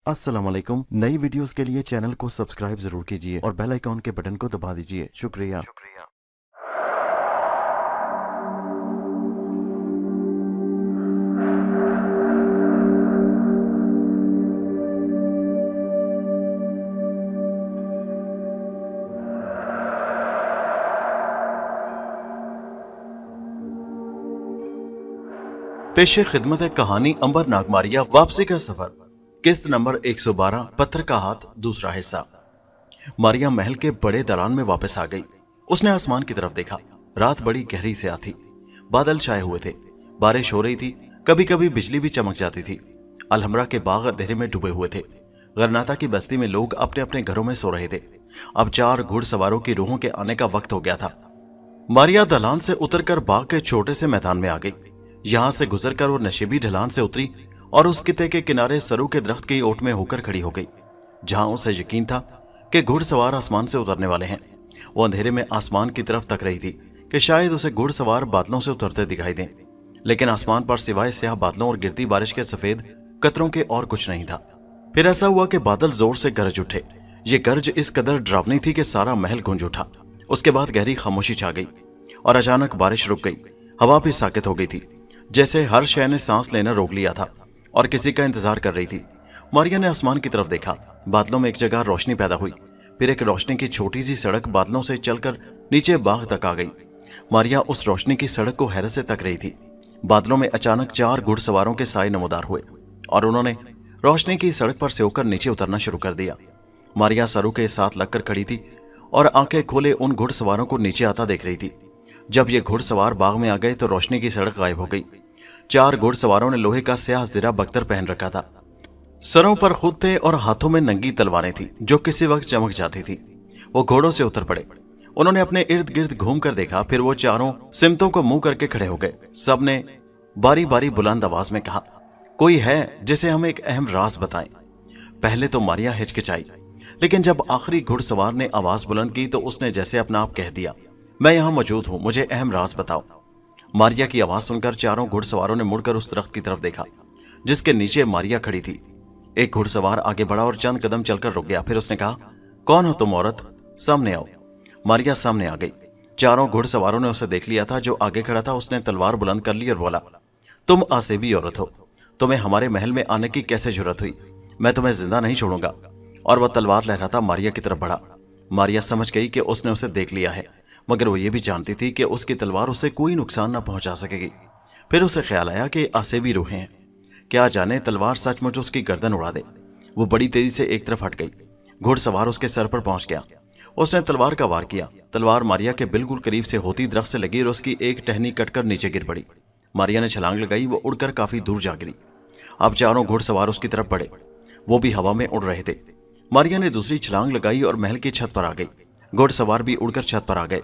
अस्सलाम वालेकुम। नई वीडियोस के लिए चैनल को सब्सक्राइब जरूर कीजिए और बेल आइकॉन के बटन को दबा दीजिए। शुक्रिया। पेशे खिदमत है कहानी अंबर नागमारिया वापसी का सफर, किस्त नंबर 112, पत्थर का हाथ, दूसरा हिस्सा। मारिया महल के बड़े दलान में वापस आ गई। उसने आसमान की तरफ देखा। रात बड़ी गहरी से आती, बादल छाए हुए थे, बारिश हो रही थी, कभी कभी बिजली भी चमक जाती थी। अलहमरा के बाग अंधेरे में डूबे हुए थे। गरनाता की बस्ती में लोग अपने अपने घरों में सो रहे थे। अब 4 घुड़सवारों की रूहों के आने का वक्त हो गया था। मारिया दलान से उतरकर बाग के छोटे से मैदान में आ गई। यहां से गुजरकर वो नशेबी ढलान से उतरी और उस किते के किनारे सरू के दरख्त की ओट में होकर खड़ी हो गई, जहां उसे यकीन था कि घुड़सवार आसमान से उतरने वाले हैं। वो अंधेरे में आसमान की तरफ तक रही थी कि शायद उसे घुड़सवार बादलों से उतरते दिखाई दें, लेकिन आसमान पर सिवाय स्याह बादलों और गिरती बारिश के सफेद कतरों के और कुछ नहीं था। फिर ऐसा हुआ कि बादल जोर से गरज उठे। ये गरज इस कदर डरावनी थी कि सारा महल गूंज उठा। उसके बाद गहरी खामोशी छा गई और अचानक बारिश रुक गई। हवा भी साकित हो गई थी, जैसे हर शय ने सांस लेना रोक लिया था और किसी का इंतजार कर रही थी। मारिया ने आसमान की तरफ देखा। बादलों में एक जगह रोशनी पैदा हुई। फिर एक रोशनी की छोटी सी सड़क बादलों से चलकर नीचे बाग तक आ गई। मारिया उस रोशनी की सड़क को हैरत से तक रही थी। बादलों में अचानक 4 घुड़सवारों के साए नमूदार हुए और उन्होंने रोशनी की सड़क पर से होकर नीचे उतरना शुरू कर दिया। मारिया सरू के साथ लगकर खड़ी थी और आंखें खोले उन घुड़सवारों को नीचे आता देख रही थी। जब ये घुड़सवार बाग में आ गए तो रोशनी की सड़क गायब हो गई। 4 घुड़सवारों ने लोहे का स्याह ज़िरा बख्तर पहन रखा था। सरों पर खुद थे और हाथों में नंगी तलवारें थी जो किसी वक्त चमक जाती थी। वो घोड़ों से उतर पड़े। उन्होंने अपने इर्द गिर्द घूम कर देखा। फिर वो चारों सिमतों को मुंह करके खड़े हो गए। सब ने बारी बारी बुलंद आवाज में कहा, कोई है जिसे हम एक अहम राज बताएं। पहले तो मारिया हिचकिचाई, लेकिन जब आखिरी घुड़सवार ने आवाज बुलंद की तो उसने जैसे अपना आप कह दिया, मैं यहां मौजूद हूं, मुझे अहम राज बताओ। मारिया की आवाज सुनकर चारों घुड़सवारों ने मुड़कर उस दरख्त की तरफ देखा जिसके नीचे मारिया खड़ी थी। एक घुड़सवार आगे बढ़ा और चंद कदम चलकर रुक गया। फिर उसने कहा, कौन हो तुम औरत, सामने आओ। मारिया सामने आ गई। चारों घुड़सवारों ने उसे देख लिया था। जो आगे खड़ा था उसने तलवार बुलंद कर ली और बोला, तुम आसेबी औरत हो, तुम्हें हमारे महल में आने की कैसे जरूरत हुई? मैं तुम्हें जिंदा नहीं छोड़ूंगा। और वह तलवार लहराता मारिया की तरफ बढ़ा। मारिया समझ गई कि उसने उसे देख लिया है, मगर वो ये भी जानती थी कि उसकी तलवार उसे कोई नुकसान न पहुंचा सकेगी। फिर उसे ख्याल आया कि आसेबी रूहें हैं, क्या जाने तलवार सचमुच उसकी गर्दन उड़ा दे। वो बड़ी तेजी से एक तरफ हट गई। घुड़सवार उसके सर पर पहुंच गया। उसने तलवार का वार किया। तलवार मारिया के बिल्कुल करीब से होती दरख्त से लगी और उसकी एक टहनी कटकर नीचे गिर पड़ी। मारिया ने छलांग लगाई। वो उड़कर काफी दूर जा गिरी। अब चारों घुड़सवार उसकी तरफ बढ़े। वो भी हवा में उड़ रहे थे। मारिया ने दूसरी छलांग लगाई और महल की छत पर आ गई। घुड़सवार भी उड़कर छत पर आ गए।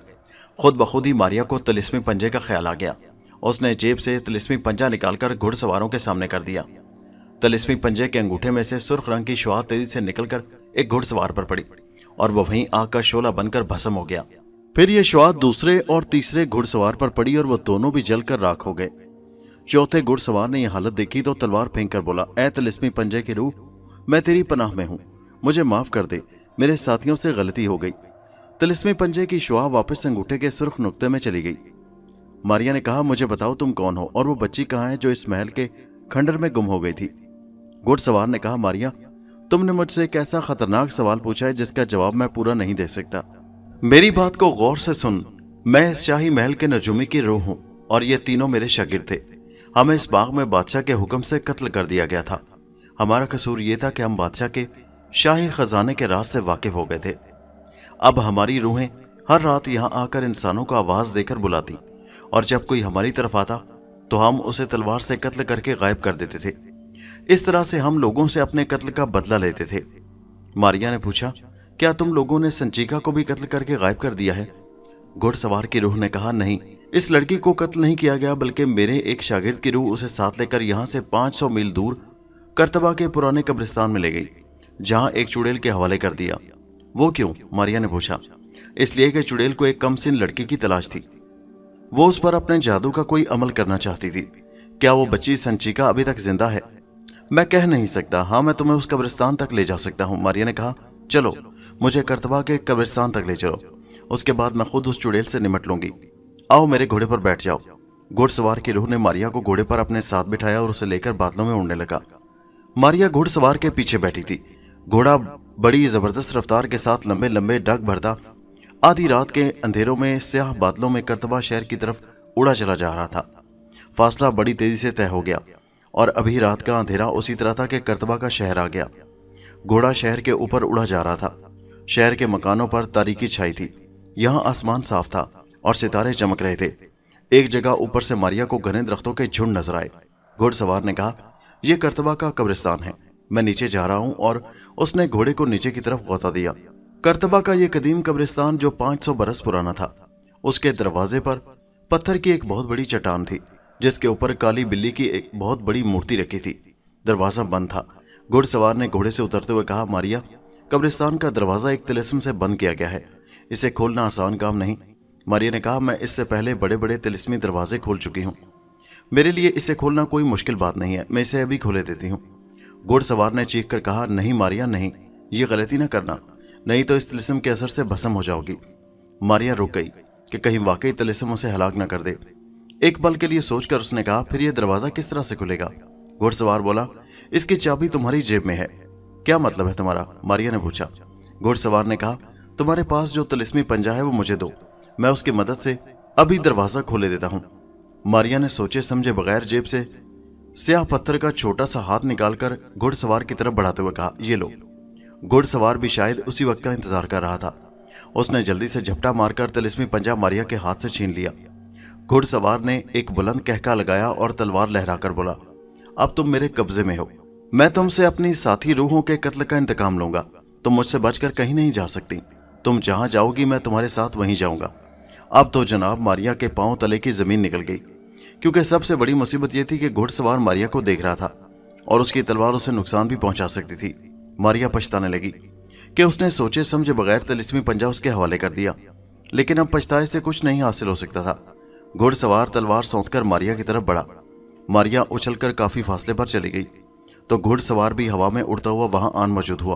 खुद बखुद ही मारिया को तिलिस्मी पंजे का ख्याल आ गया। उसने जेब से तिलिस्मी पंजा निकालकर घुड़सवारों के सामने कर दिया। तिलिस्मी पंजे के अंगूठे में से सुर्ख रंग की शुआ तेजी से निकलकर एक घुड़सवार पर पड़ी और वह वहीं आग का शोला बनकर भस्म हो गया। फिर यह शुआ दूसरे और तीसरे घुड़सवार पर पड़ी और वह दोनों भी जलकर राख हो गए। चौथे घुड़सवार ने यह हालत देखी तो तलवार फेंक कर बोला, ए तिलिस्मी पंजे की रूह, मैं तेरी पनाह में हूं, मुझे माफ कर दे, मेरे साथियों से गलती हो गई। तिलिस्मी पंजे की शुआ वापस अंगूठे के सुर्ख नुक्ते में चली गई। मारिया ने कहा, मुझे बताओ तुम कौन हो और वो बच्ची कहाँ है जो इस महल के खंडर में गुम हो गई थी? घुड़सवार ने कहा, मारिया, तुमने मुझसे एक ऐसा खतरनाक सवाल पूछा है जिसका जवाब मैं पूरा नहीं दे सकता। मेरी बात को गौर से सुन। मैं इस शाही महल के नजूमी की रूह हूं और ये तीनों मेरे शागिर्द थे। हमें इस बाग में बादशाह के हुक्म से कत्ल कर दिया गया था। हमारा कसूर यह था कि हम बादशाह के शाही खजाने के राज से वाकिफ हो गए थे। अब हमारी रूहें हर रात यहां आकर इंसानों को आवाज देकर बुलाती और जब कोई हमारी तरफ आता तो हम उसे तलवार से कत्ल करके गायब कर देते थे। इस तरह से हम लोगों से अपने कत्ल का बदला लेते थे। मारिया ने पूछा, क्या तुम लोगों ने संचिका को भी कत्ल करके गायब कर दिया है? घुड़सवार की रूह ने कहा, नहीं, इस लड़की को कत्ल नहीं किया गया, बल्कि मेरे एक शागिर्द की रूह उसे साथ लेकर यहां से 500 मील दूर करतबा के पुराने कब्रिस्तान में ले गई, जहां एक चुड़ैल के हवाले कर दिया। वो क्यों? मारिया ने पूछा। इसलिए कि चुड़ैल को एक कमसिन लड़की की तलाश थी। वो उस पर अपने जादू का कोई अमल करना चाहती थी। क्या वो बच्ची संचिका अभी तक जिंदा है? मैं कह नहीं सकता। हाँ, मैं तुम्हें उस कब्रिस्तान तक ले जा सकता हूँ। मारिया ने कहा, चलो मुझे करतबा के कब्रिस्तान तक ले चलो, उसके बाद मैं खुद उस चुड़ैल से निमट लूंगी। आओ मेरे घोड़े पर बैठ जाओ। घुड़सवार की रूह ने मारिया को घोड़े पर अपने साथ बिठाया और उसे लेकर बादलों में उड़ने लगा। मारिया घुड़सवार के पीछे बैठी थी। घोड़ा बड़ी जबरदस्त रफ्तार के साथ लंबे लंबे डग भरता आधी रात के अंधेरों में स्याह बादलों में करतबा शहर की तरफ उड़ा चला जा रहा था। फासला बड़ी तेजी से तय हो गया और अभी रात का अंधेरा उसी तरह था कि करतबा का शहर आ गया। घोड़ा शहर के ऊपर उड़ा जा रहा था। शहर के मकानों पर तारीकी छाई थी। यहाँ आसमान साफ था और सितारे चमक रहे थे। एक जगह ऊपर से मारिया को घने दरख्तों के झुंड नजर आए। घुड़सवार ने कहा, यह करतबा का कब्रिस्तान है, मैं नीचे जा रहा हूं। और उसने घोड़े को नीचे की तरफ गौता दिया। करतबा का यह कदीम कब्रिस्तान जो 500 बरस पुराना था, उसके दरवाजे पर पत्थर की एक बहुत बड़ी चट्टान थी जिसके ऊपर काली बिल्ली की एक बहुत बड़ी मूर्ति रखी थी। दरवाजा बंद था। घुड़सवार ने घोड़े से उतरते हुए कहा, मारिया, कब्रिस्तान का दरवाजा एक तिलिस्म से बंद किया गया है, इसे खोलना आसान काम नहीं। मारिया ने कहा, मैं इससे पहले बड़े बड़े तिलिस्मी दरवाजे खोल चुकी हूँ, मेरे लिए इसे खोलना कोई मुश्किल बात नहीं है, मैं इसे अभी खोले देती हूँ। घुड़सवार ने चीख कर कहा, नहीं मारिया नहीं, ये गलती ना करना, नहीं तो इस तिलिस्म के असर से भस्म हो जाओगी। मारिया रुक गई कि कहीं वाकई तिलिस्म उसे हलाक न कर दे। एक पल के लिए सोचकर उसने कहा, फिर यह दरवाजा किस तरह से खुलेगा? घुड़सवार बोला, इसकी चाबी तुम्हारी जेब में है। क्या मतलब है तुम्हारा? मारिया ने पूछा। घुड़सवार ने कहा, तुम्हारे पास जो तिलिस्मी पंजा है वो मुझे दो, मैं उसकी मदद से अभी दरवाजा खोले देता हूं। मारिया ने सोचे समझे बगैर जेब से स्याह पत्थर का छोटा सा हाथ निकालकर घुड़सवार की तरफ बढ़ाते हुए कहा, ये लो। घुड़सवार भी शायद उसी वक्त का इंतजार कर रहा था। उसने जल्दी से झपटा मारकर तिलिस्मी पंजा मारिया के हाथ से छीन लिया। घुड़सवार ने एक बुलंद कहका लगाया और तलवार लहराकर बोला, अब तुम मेरे कब्जे में हो, मैं तुमसे अपनी साथी रूहों के कत्ल का इंतकाम लूंगा। तुम मुझसे बचकर कहीं नहीं जा सकती, तुम जहां जाओगी मैं तुम्हारे साथ वहीं जाऊंगा। अब तो जनाब मारिया के पांव तले की जमीन निकल गई, क्योंकि सबसे बड़ी मुसीबत यह थी कि घुड़सवार मारिया को देख रहा था और उसकी तलवार उसे नुकसान भी पहुंचा सकती थी। मारिया पछताने लगी कि उसने सोचे समझे बगैर तिलिस्मी पंजा उसके हवाले कर दिया, लेकिन अब पछताए से कुछ नहीं हासिल हो सकता था। घुड़सवार तलवार सौंधकर मारिया की तरफ बढ़ा। मारिया उछलकर काफी फासले पर चली गई तो घुड़सवार भी हवा में उड़ता हुआ वहां आन मौजूद हुआ।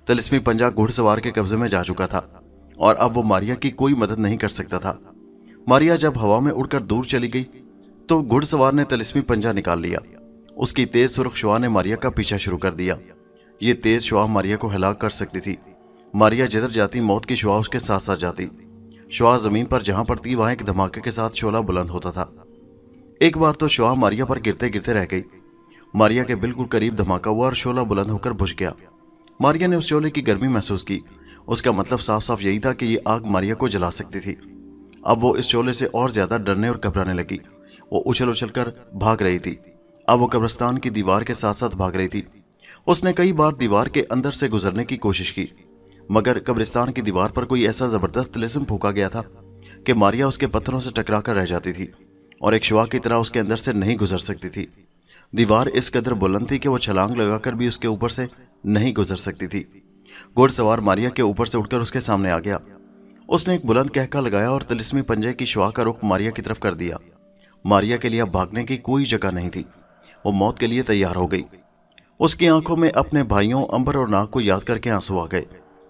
तिलिस्मी पंजा घुड़सवार के कब्जे में जा चुका था और अब वो मारिया की कोई मदद नहीं कर सकता था। मारिया जब हवा में उड़कर दूर चली गई तो घुड़सवार ने तिलिस्मी पंजा निकाल लिया। उसकी तेज सुर्ख शुआ ने मारिया का पीछा शुरू कर दिया। ये तेज शुआ मारिया को हलाक कर सकती थी। मारिया जिधर जाती मौत की शुआ उसके साथ साथ जाती। शुआ जमीन पर जहां पड़ती वहां एक धमाके के साथ शोला बुलंद होता था। एक बार तो शुआ मारिया पर गिरते गिरते रह गई। मारिया के बिल्कुल करीब धमाका हुआ और शोला बुलंद होकर बुझ गया। मारिया ने उस शोले की गर्मी महसूस की। उसका मतलब साफ साफ यही था कि ये आग मारिया को जला सकती थी। अब वो इस शोले से और ज्यादा डरने और घबराने लगी। वो उछल उछल कर भाग रही थी। अब वो कब्रिस्तान की दीवार के साथ साथ भाग रही थी। उसने कई बार दीवार के अंदर से गुजरने की कोशिश की, मगर कब्रिस्तान की दीवार पर कोई ऐसा जबरदस्त तिलिस्म फूंका गया था कि मारिया उसके पत्थरों से टकरा कर रह जाती थी और एक शुआ की तरह उसके अंदर से नहीं गुजर सकती थी। दीवार इस कदर बुलंद थी कि वो छलांग लगाकर भी उसके ऊपर से नहीं गुजर सकती थी। घुड़सवार मारिया के ऊपर से उठकर उसके सामने आ गया। उसने एक बुलंद कहका लगाया और तिलिस्मी पंजे की शुआ का रुख मारिया की तरफ कर दिया। मारिया के लिए अब भागने की कोई जगह नहीं थी। वो मौत के लिए तैयार हो गई। उसकी आंखों में अपने भाइयों अंबर और नाग को याद करके आंसू आ गए।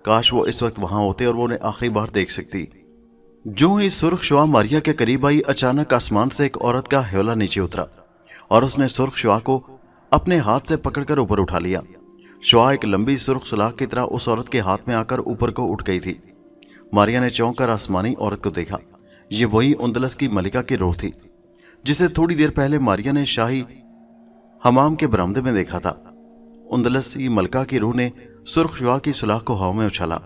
काश वो इस वक्त वहां होते और वो उन्हें आखिरी बार देख सकती। जो ही सुर्ख शुआ मारिया के करीब आई, अचानक आसमान से एक औरत का ह्योला नीचे उतरा और उसने सुर्ख शुआ को अपने हाथ से पकड़कर ऊपर उठा लिया। शुआ एक लंबी सुर्ख सुलाख की तरह उस औरत के हाथ में आकर ऊपर को उठ गई थी। मारिया ने चौंक कर आसमानी औरत को देखा। ये वही उंदलस की मलिका की रूह थी जिसे थोड़ी देर पहले मारिया ने शाही हमाम के बरामदे में देखा था। उंदलस की मलिका की रूह ने सुर्ख शुआ की सुलाख को हवा में उछाला।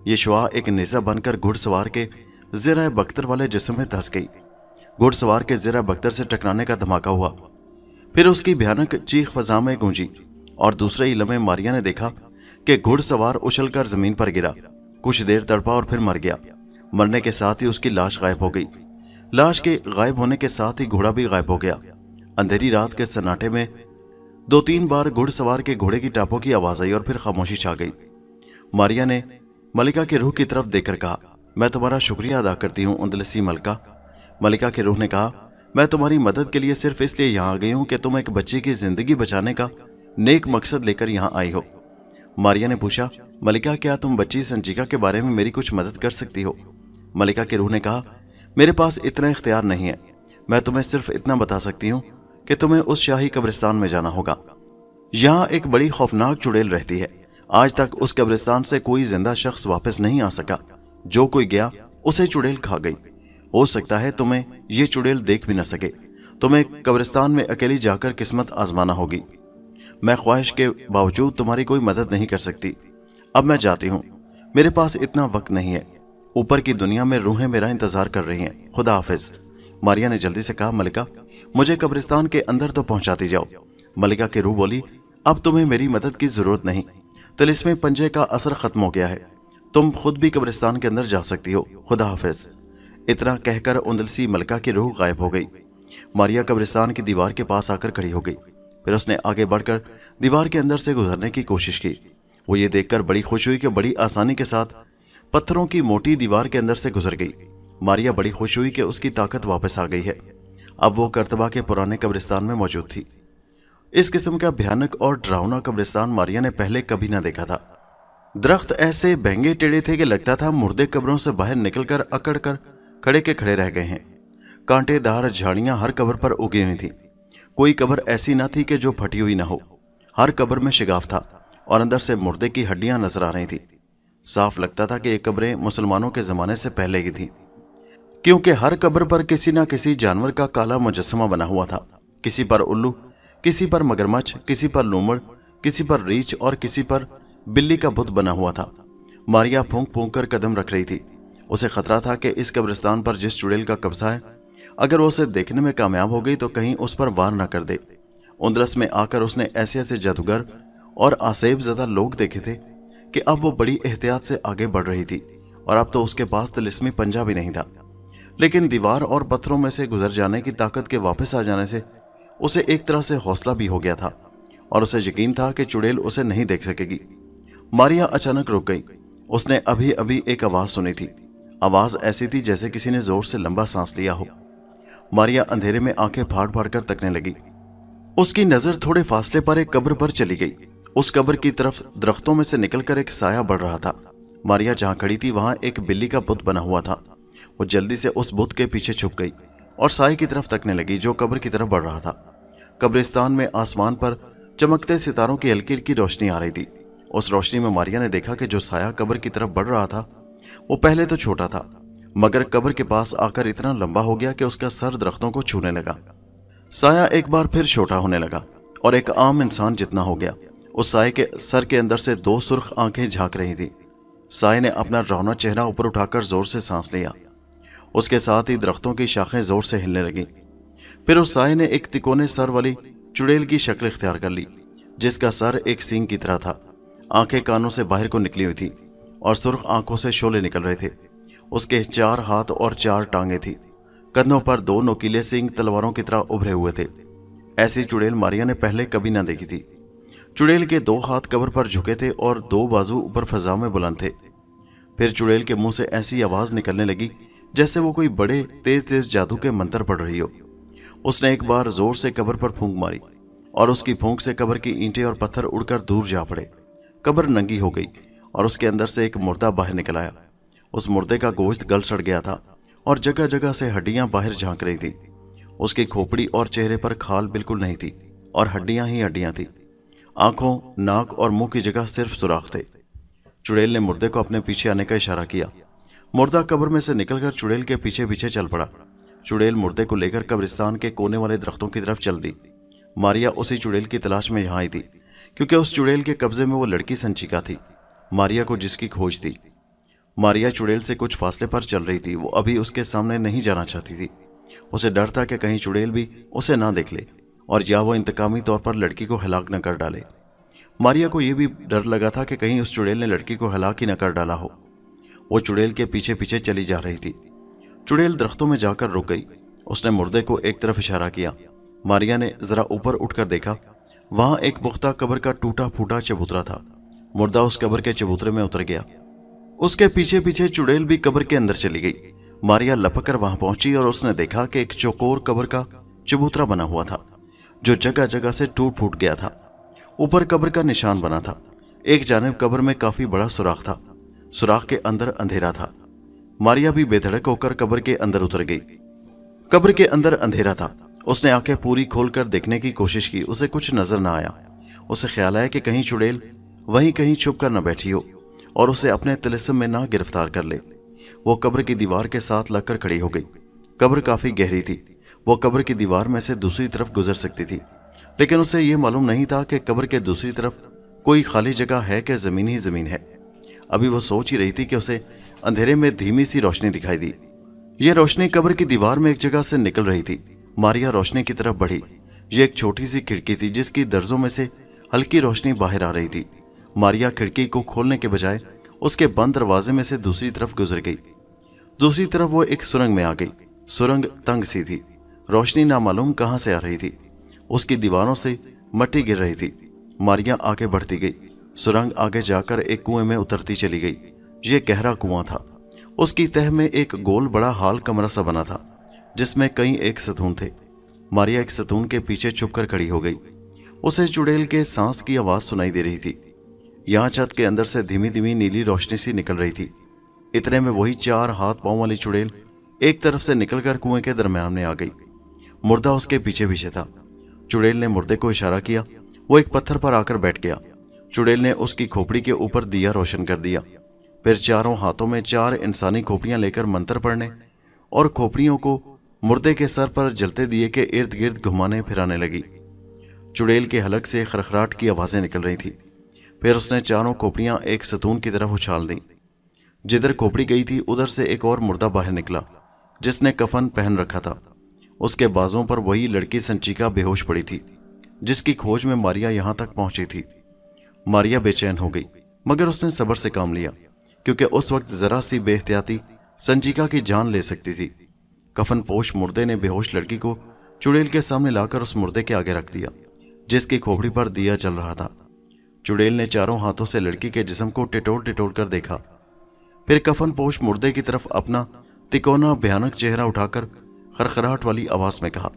ये शुआ एक नेजा बनकर घुड़सवार के ज़ेरा बख्तर वाले जिस्म में धंस गई। घुड़सवार के ज़ेरा बख्तर से टकराने का धमाका हुआ, फिर उसकी भयानक चीख फजा में गूंजी और दूसरे ही लम्हे मारिया ने देखा कि घुड़सवार उछलकर जमीन पर गिरा। कुछ देर तड़पा और फिर मर गया। मरने के साथ ही उसकी लाश गायब हो गई। लाश के गायब होने के साथ ही घोड़ा भी गायब हो गया। अंधेरी रात के सन्नाटे में 2-3 बार घुड़सवार के घोड़े की टापों की आवाज आई और फिर खामोशी छा गई। मारिया ने मलिका की रूह की तरफ देखकर कहा, मैं तुम्हारा शुक्रिया अदा करती हूँ उंदलसी मलिका। मलिका की रूह ने कहा, मैं तुम्हारी मदद के लिए सिर्फ इसलिए यहाँ आ गई हूँ कि तुम एक बच्चे की जिंदगी बचाने का नेक मकसद लेकर यहाँ आई हो। मारिया ने पूछा, मलिका क्या तुम बच्ची संचिका के बारे में मेरी कुछ मदद कर सकती हो? मलिका की रूह ने कहा, मेरे पास इतना इख्तियार नहीं है, मैं तुम्हें सिर्फ इतना बता सकती हूँ कि तुम्हें उस शाही कब्रिस्तान में जाना होगा। यहाँ एक बड़ी खौफनाक चुड़ैल रहती है। आज तक उस कब्रिस्तान से कोई जिंदा शख्स वापस नहीं आ सका। जो कोई गया उसे चुड़ैल खा गई। हो सकता है तुम्हें ये चुड़ैल देख भी न सके। तुम्हें कब्रिस्तान में अकेली जाकर किस्मत आजमाना होगी। मैं ख्वाहिश के बावजूद तुम्हारी कोई मदद नहीं कर सकती। अब मैं जाती हूँ, मेरे पास इतना वक्त नहीं है। ऊपर की दुनिया में रूहें मेरा इंतजार कर रही हैं। खुदा हाफिज। मारिया ने जल्दी से कहा, मलिका मुझे कब्रिस्तान के अंदर तो पहुंचाती जाओ। मलिका की रूह बोली, अब तुम्हें मेरी मदद की जरूरत नहीं। तिलिस्मी पंजे का असर खत्म हो गया है। तुम खुद भी कब्रिस्तान के अंदर जा सकती हो। खुदा हाफिज। इतना कहकर उंदलसी मलिका की रूह गायब हो गई। मारिया कब्रिस्तान की दीवार के पास आकर खड़ी हो गई। फिर उसने आगे बढ़कर दीवार के अंदर से गुजरने की कोशिश की। वो ये देखकर बड़ी खुश हुई कि बड़ी आसानी के साथ पत्थरों की मोटी दीवार के अंदर से गुजर गई। मारिया बड़ी खुश हुई कि उसकी ताकत वापस आ गई है। अब वो कर्तबा के पुराने कब्रिस्तान में मौजूद थी। इस किस्म का भयानक और डरावना कब्रिस्तान मारिया ने पहले कभी ना देखा था। दरख्त ऐसे बहंगे टेढ़े थे कि लगता था मुर्दे कब्रों से बाहर निकलकर अकड़ कर खड़े के खड़े रह गए हैं। कांटेदार झाड़ियां हर कब्र पर उगी हुई थी। कोई कब्र ऐसी ना थी कि जो फटी हुई ना हो। हर कब्र में शिगाफ था और अंदर से मुर्दे की हड्डियां नजर आ रही थी। साफ लगता था कि ये कब्रें मुसलमानों के जमाने से पहले की थी, क्योंकि हर कब्र पर किसी न किसी जानवर का काला मुजस्समा बना हुआ था। किसी पर उल्लू, किसी पर मगरमच्छ, किसी पर लूमड़, किसी पर रीछ और किसी पर बिल्ली का बुत बना हुआ था। मारिया फूंक फूंक कर कदम रख रही थी। उसे खतरा था कि इस कब्रिस्तान पर जिस चुड़ैल का कब्जा है, अगर वो उसे देखने में कामयाब हो गई तो कहीं उस पर वार न कर दे। उंदरस में आकर उसने ऐसे ऐसे जादूगर और आसेब ज़दा लोग देखे थे कि अब वो बड़ी एहतियात से आगे बढ़ रही थी और अब तो उसके पास तिलिस्मी पंजा भी नहीं था। लेकिन दीवार और पत्थरों में से गुजर जाने की ताकत के वापस आ जाने से उसे एक तरह से हौसला भी हो गया था और उसे यकीन था कि चुड़ैल उसे नहीं देख सकेगी। मारिया अचानक रुक गई। उसने अभी अभी एक आवाज सुनी थी। आवाज ऐसी थी जैसे किसी ने जोर से लंबा सांस लिया हो। मारिया अंधेरे में आंखें फाड़ फाड़ कर तकने लगी। उसकी नजर थोड़े फासले पर एक कब्र पर चली गई। उस कब्र की तरफ दरख्तों में से निकलकर एक साया बढ़ रहा था। मारिया जहां खड़ी थी वहां एक बिल्ली का बुत बना हुआ था। वो जल्दी से उस बुत के पीछे छुप गई और साए की तरफ तकने लगी जो कब्र की तरफ बढ़ रहा था। कब्रिस्तान में आसमान पर चमकते सितारों की हल्की हल्की रोशनी आ रही थी। उस रोशनी में मारिया ने देखा कि जो साया कब्र की तरफ बढ़ रहा था वो पहले तो छोटा था, मगर कब्र के पास आकर इतना लंबा हो गया कि उसका सर दरख्तों को छूने लगा। साया एक बार फिर छोटा होने लगा और एक आम इंसान जितना हो गया। उस साए के सर के अंदर से दो सुर्ख आंखें झांक रही थी। साए ने अपना रौना चेहरा ऊपर उठाकर जोर से सांस लिया। उसके साथ ही दरख्तों की शाखें जोर से हिलने लगी। फिर उस साए ने एक तिकोने सर वाली चुड़ैल की शक्ल इख्तियार कर ली, जिसका सर एक सींग की तरह था। आंखें कानों से बाहर को निकली हुई थी और सुर्ख आंखों से शोले निकल रहे थे। उसके 4 हाथ और 4 टांगे थी। कंधों पर 2 नोकीले सींग तलवारों की तरह उभरे हुए थे। ऐसी चुड़ैल मारिया ने पहले कभी ना देखी थी। चुड़ैल के 2 हाथ कब्र पर झुके थे और 2 बाजू ऊपर फजा में बुलंद थे। फिर चुड़ैल के मुंह से ऐसी आवाज निकलने लगी जैसे वो कोई बड़े तेज तेज जादू के मंत्र पढ़ रही हो। उसने एक बार जोर से कब्र पर फूंक मारी और उसकी फूंक से कब्र की ईंटें और पत्थर उड़कर दूर जा पड़े। कब्र नंगी हो गई और उसके अंदर से एक मुर्दा बाहर निकल आया। उस मुर्दे का गोश्त गल सड़ गया था और जगह जगह से हड्डियां बाहर झांक रही थी। उसकी खोपड़ी और चेहरे पर खाल बिल्कुल नहीं थी और हड्डियां ही हड्डियां थी। आंखों, नाक और मुंह की जगह सिर्फ सुराख थे। चुड़ैल ने मुर्दे को अपने पीछे आने का इशारा किया। मुर्दा कब्र में से निकलकर चुड़ैल के पीछे पीछे चल पड़ा। चुड़ैल मुर्दे को लेकर कब्रिस्तान के कोने वाले दरख्तों की तरफ चल दी। मारिया उसी चुड़ैल की तलाश में यहाँ आई थी, क्योंकि उस चुड़ैल के कब्जे में वो लड़की संचिका थी, मारिया को जिसकी खोज थी। मारिया चुड़ैल से कुछ फासले पर चल रही थी। वो अभी उसके सामने नहीं जाना चाहती थी। उसे डर था कि कहीं चुड़ैल भी उसे ना देख ले और या वो इंतकामी तौर पर लड़की को हलाक न कर डाले। मारिया को यह भी डर लगा था कि कहीं उस चुड़ैल ने लड़की को हलाक ही न कर डाला हो। वो चुड़ैल के पीछे पीछे चली जा रही थी। चुड़ैल दरख्तों में जाकर रुक गई। उसने मुर्दे को एक तरफ इशारा किया। मारिया ने जरा ऊपर उठकर देखा। वहां एक पुख्ता कब्र का टूटा फूटा चबूतरा था। मुर्दा उस कब्र के चबूतरे में उतर गया। उसके पीछे पीछे चुड़ैल भी कब्र के अंदर चली गई। मारिया लपक कर वहां पहुंची और उसने देखा कि एक चौकोर कब्र का चबूतरा बना हुआ था जो जगह जगह से टूट फूट गया था। ऊपर कब्र का निशान बना था। एक जानिब कब्र में काफी बड़ा सुराख था। सुराख के अंदर अंधेरा था। मारिया भी बेधड़क होकर कब्र के अंदर उतर गई। कब्र के अंदर अंधेरा था। उसने आंखें पूरी खोलकर देखने की कोशिश की। उसे कुछ नजर न आया। उसे ख्याल आया कि कहीं चुड़ैल वहीं कहीं छुप कर न बैठी हो और उसे अपने तिलिस्म में ना गिरफ्तार कर ले। वो कब्र की दीवार के साथ लगकर खड़ी हो गई। कब्र काफी गहरी थी। वो कब्र की दीवार में से दूसरी तरफ गुजर सकती थी, लेकिन उसे यह मालूम नहीं था कि कब्र के दूसरी तरफ कोई खाली जगह है कि जमीन ही जमीन है। अभी वो सोच ही रही थी कि उसे अंधेरे में धीमी सी रोशनी दिखाई दी। यह रोशनी कब्र की दीवार में एक जगह से निकल रही थी। मारिया रोशनी की तरफ बढ़ी। यह एक छोटी सी खिड़की थी जिसकी दर्जों में से हल्की रोशनी बाहर आ रही थी। मारिया खिड़की को खोलने के बजाय उसके बंद दरवाजे में से दूसरी तरफ गुजर गई। दूसरी तरफ वो एक सुरंग में आ गई। सुरंग तंग सी थी। रोशनी नामालूम कहां से आ रही थी। उसकी दीवारों से मट्टी गिर रही थी। मारिया आगे बढ़ती गई। सुरंग आगे जाकर एक कुएं में उतरती चली गई। यह गहरा कुआं था। उसकी तह में एक गोल बड़ा हाल कमरा सा बना था जिसमें कई एक सतून थे। मारिया एक सतून के पीछे छुपकर खड़ी हो गई। उसे चुड़ैल के सांस की आवाज सुनाई दे रही थी। यहां छत के अंदर से धीमी धीमी नीली रोशनी सी निकल रही थी। इतने में वही 4 हाथ पांव वाली चुड़ैल एक तरफ से निकलकर कुएं के दरम्यान में आ गई। मुर्दा उसके पीछे पीछे था। चुड़ैल ने मुर्दे को इशारा किया। वो एक पत्थर पर आकर बैठ गया। चुड़ैल ने उसकी खोपड़ी के ऊपर दिया रोशन कर दिया। फिर चारों हाथों में 4 इंसानी खोपड़ियां लेकर मंत्र पढ़ने और खोपड़ियों को मुर्दे के सर पर जलते दिए के इर्द गिर्द घुमाने फिराने लगी। चुड़ैल के हलक से खरखराट की आवाजें निकल रही थी। फिर उसने चारों खोपड़ियां एक सतून की तरफ उछाल दी। जिधर खोपड़ी गई थी उधर से एक और मुर्दा बाहर निकला जिसने कफन पहन रखा था। उसके बाजों पर वही लड़की संचिका बेहोश पड़ी थी जिसकी खोज में मारिया यहां तक पहुंची थी। मारिया बेचैन हो गई, मगर उसने सब्र से काम लिया क्योंकि उस वक्त जरा सी बेहतियाती संचिका की जान ले सकती थी। कफन पोश मुर्दे ने बेहोश लड़की को चुड़ैल के सामने लाकर उस मुर्दे के आगे रख दिया जिसकी खोपड़ी पर दिया जल रहा था। चुड़ैल ने चारों हाथों से लड़की के जिस्म को टिटोर टिटोर कर देखा। फिर कफन पोश मुर्दे की तरफ अपना तिकोना भयानक चेहरा उठाकर खरखराहट वाली आवाज में कहा,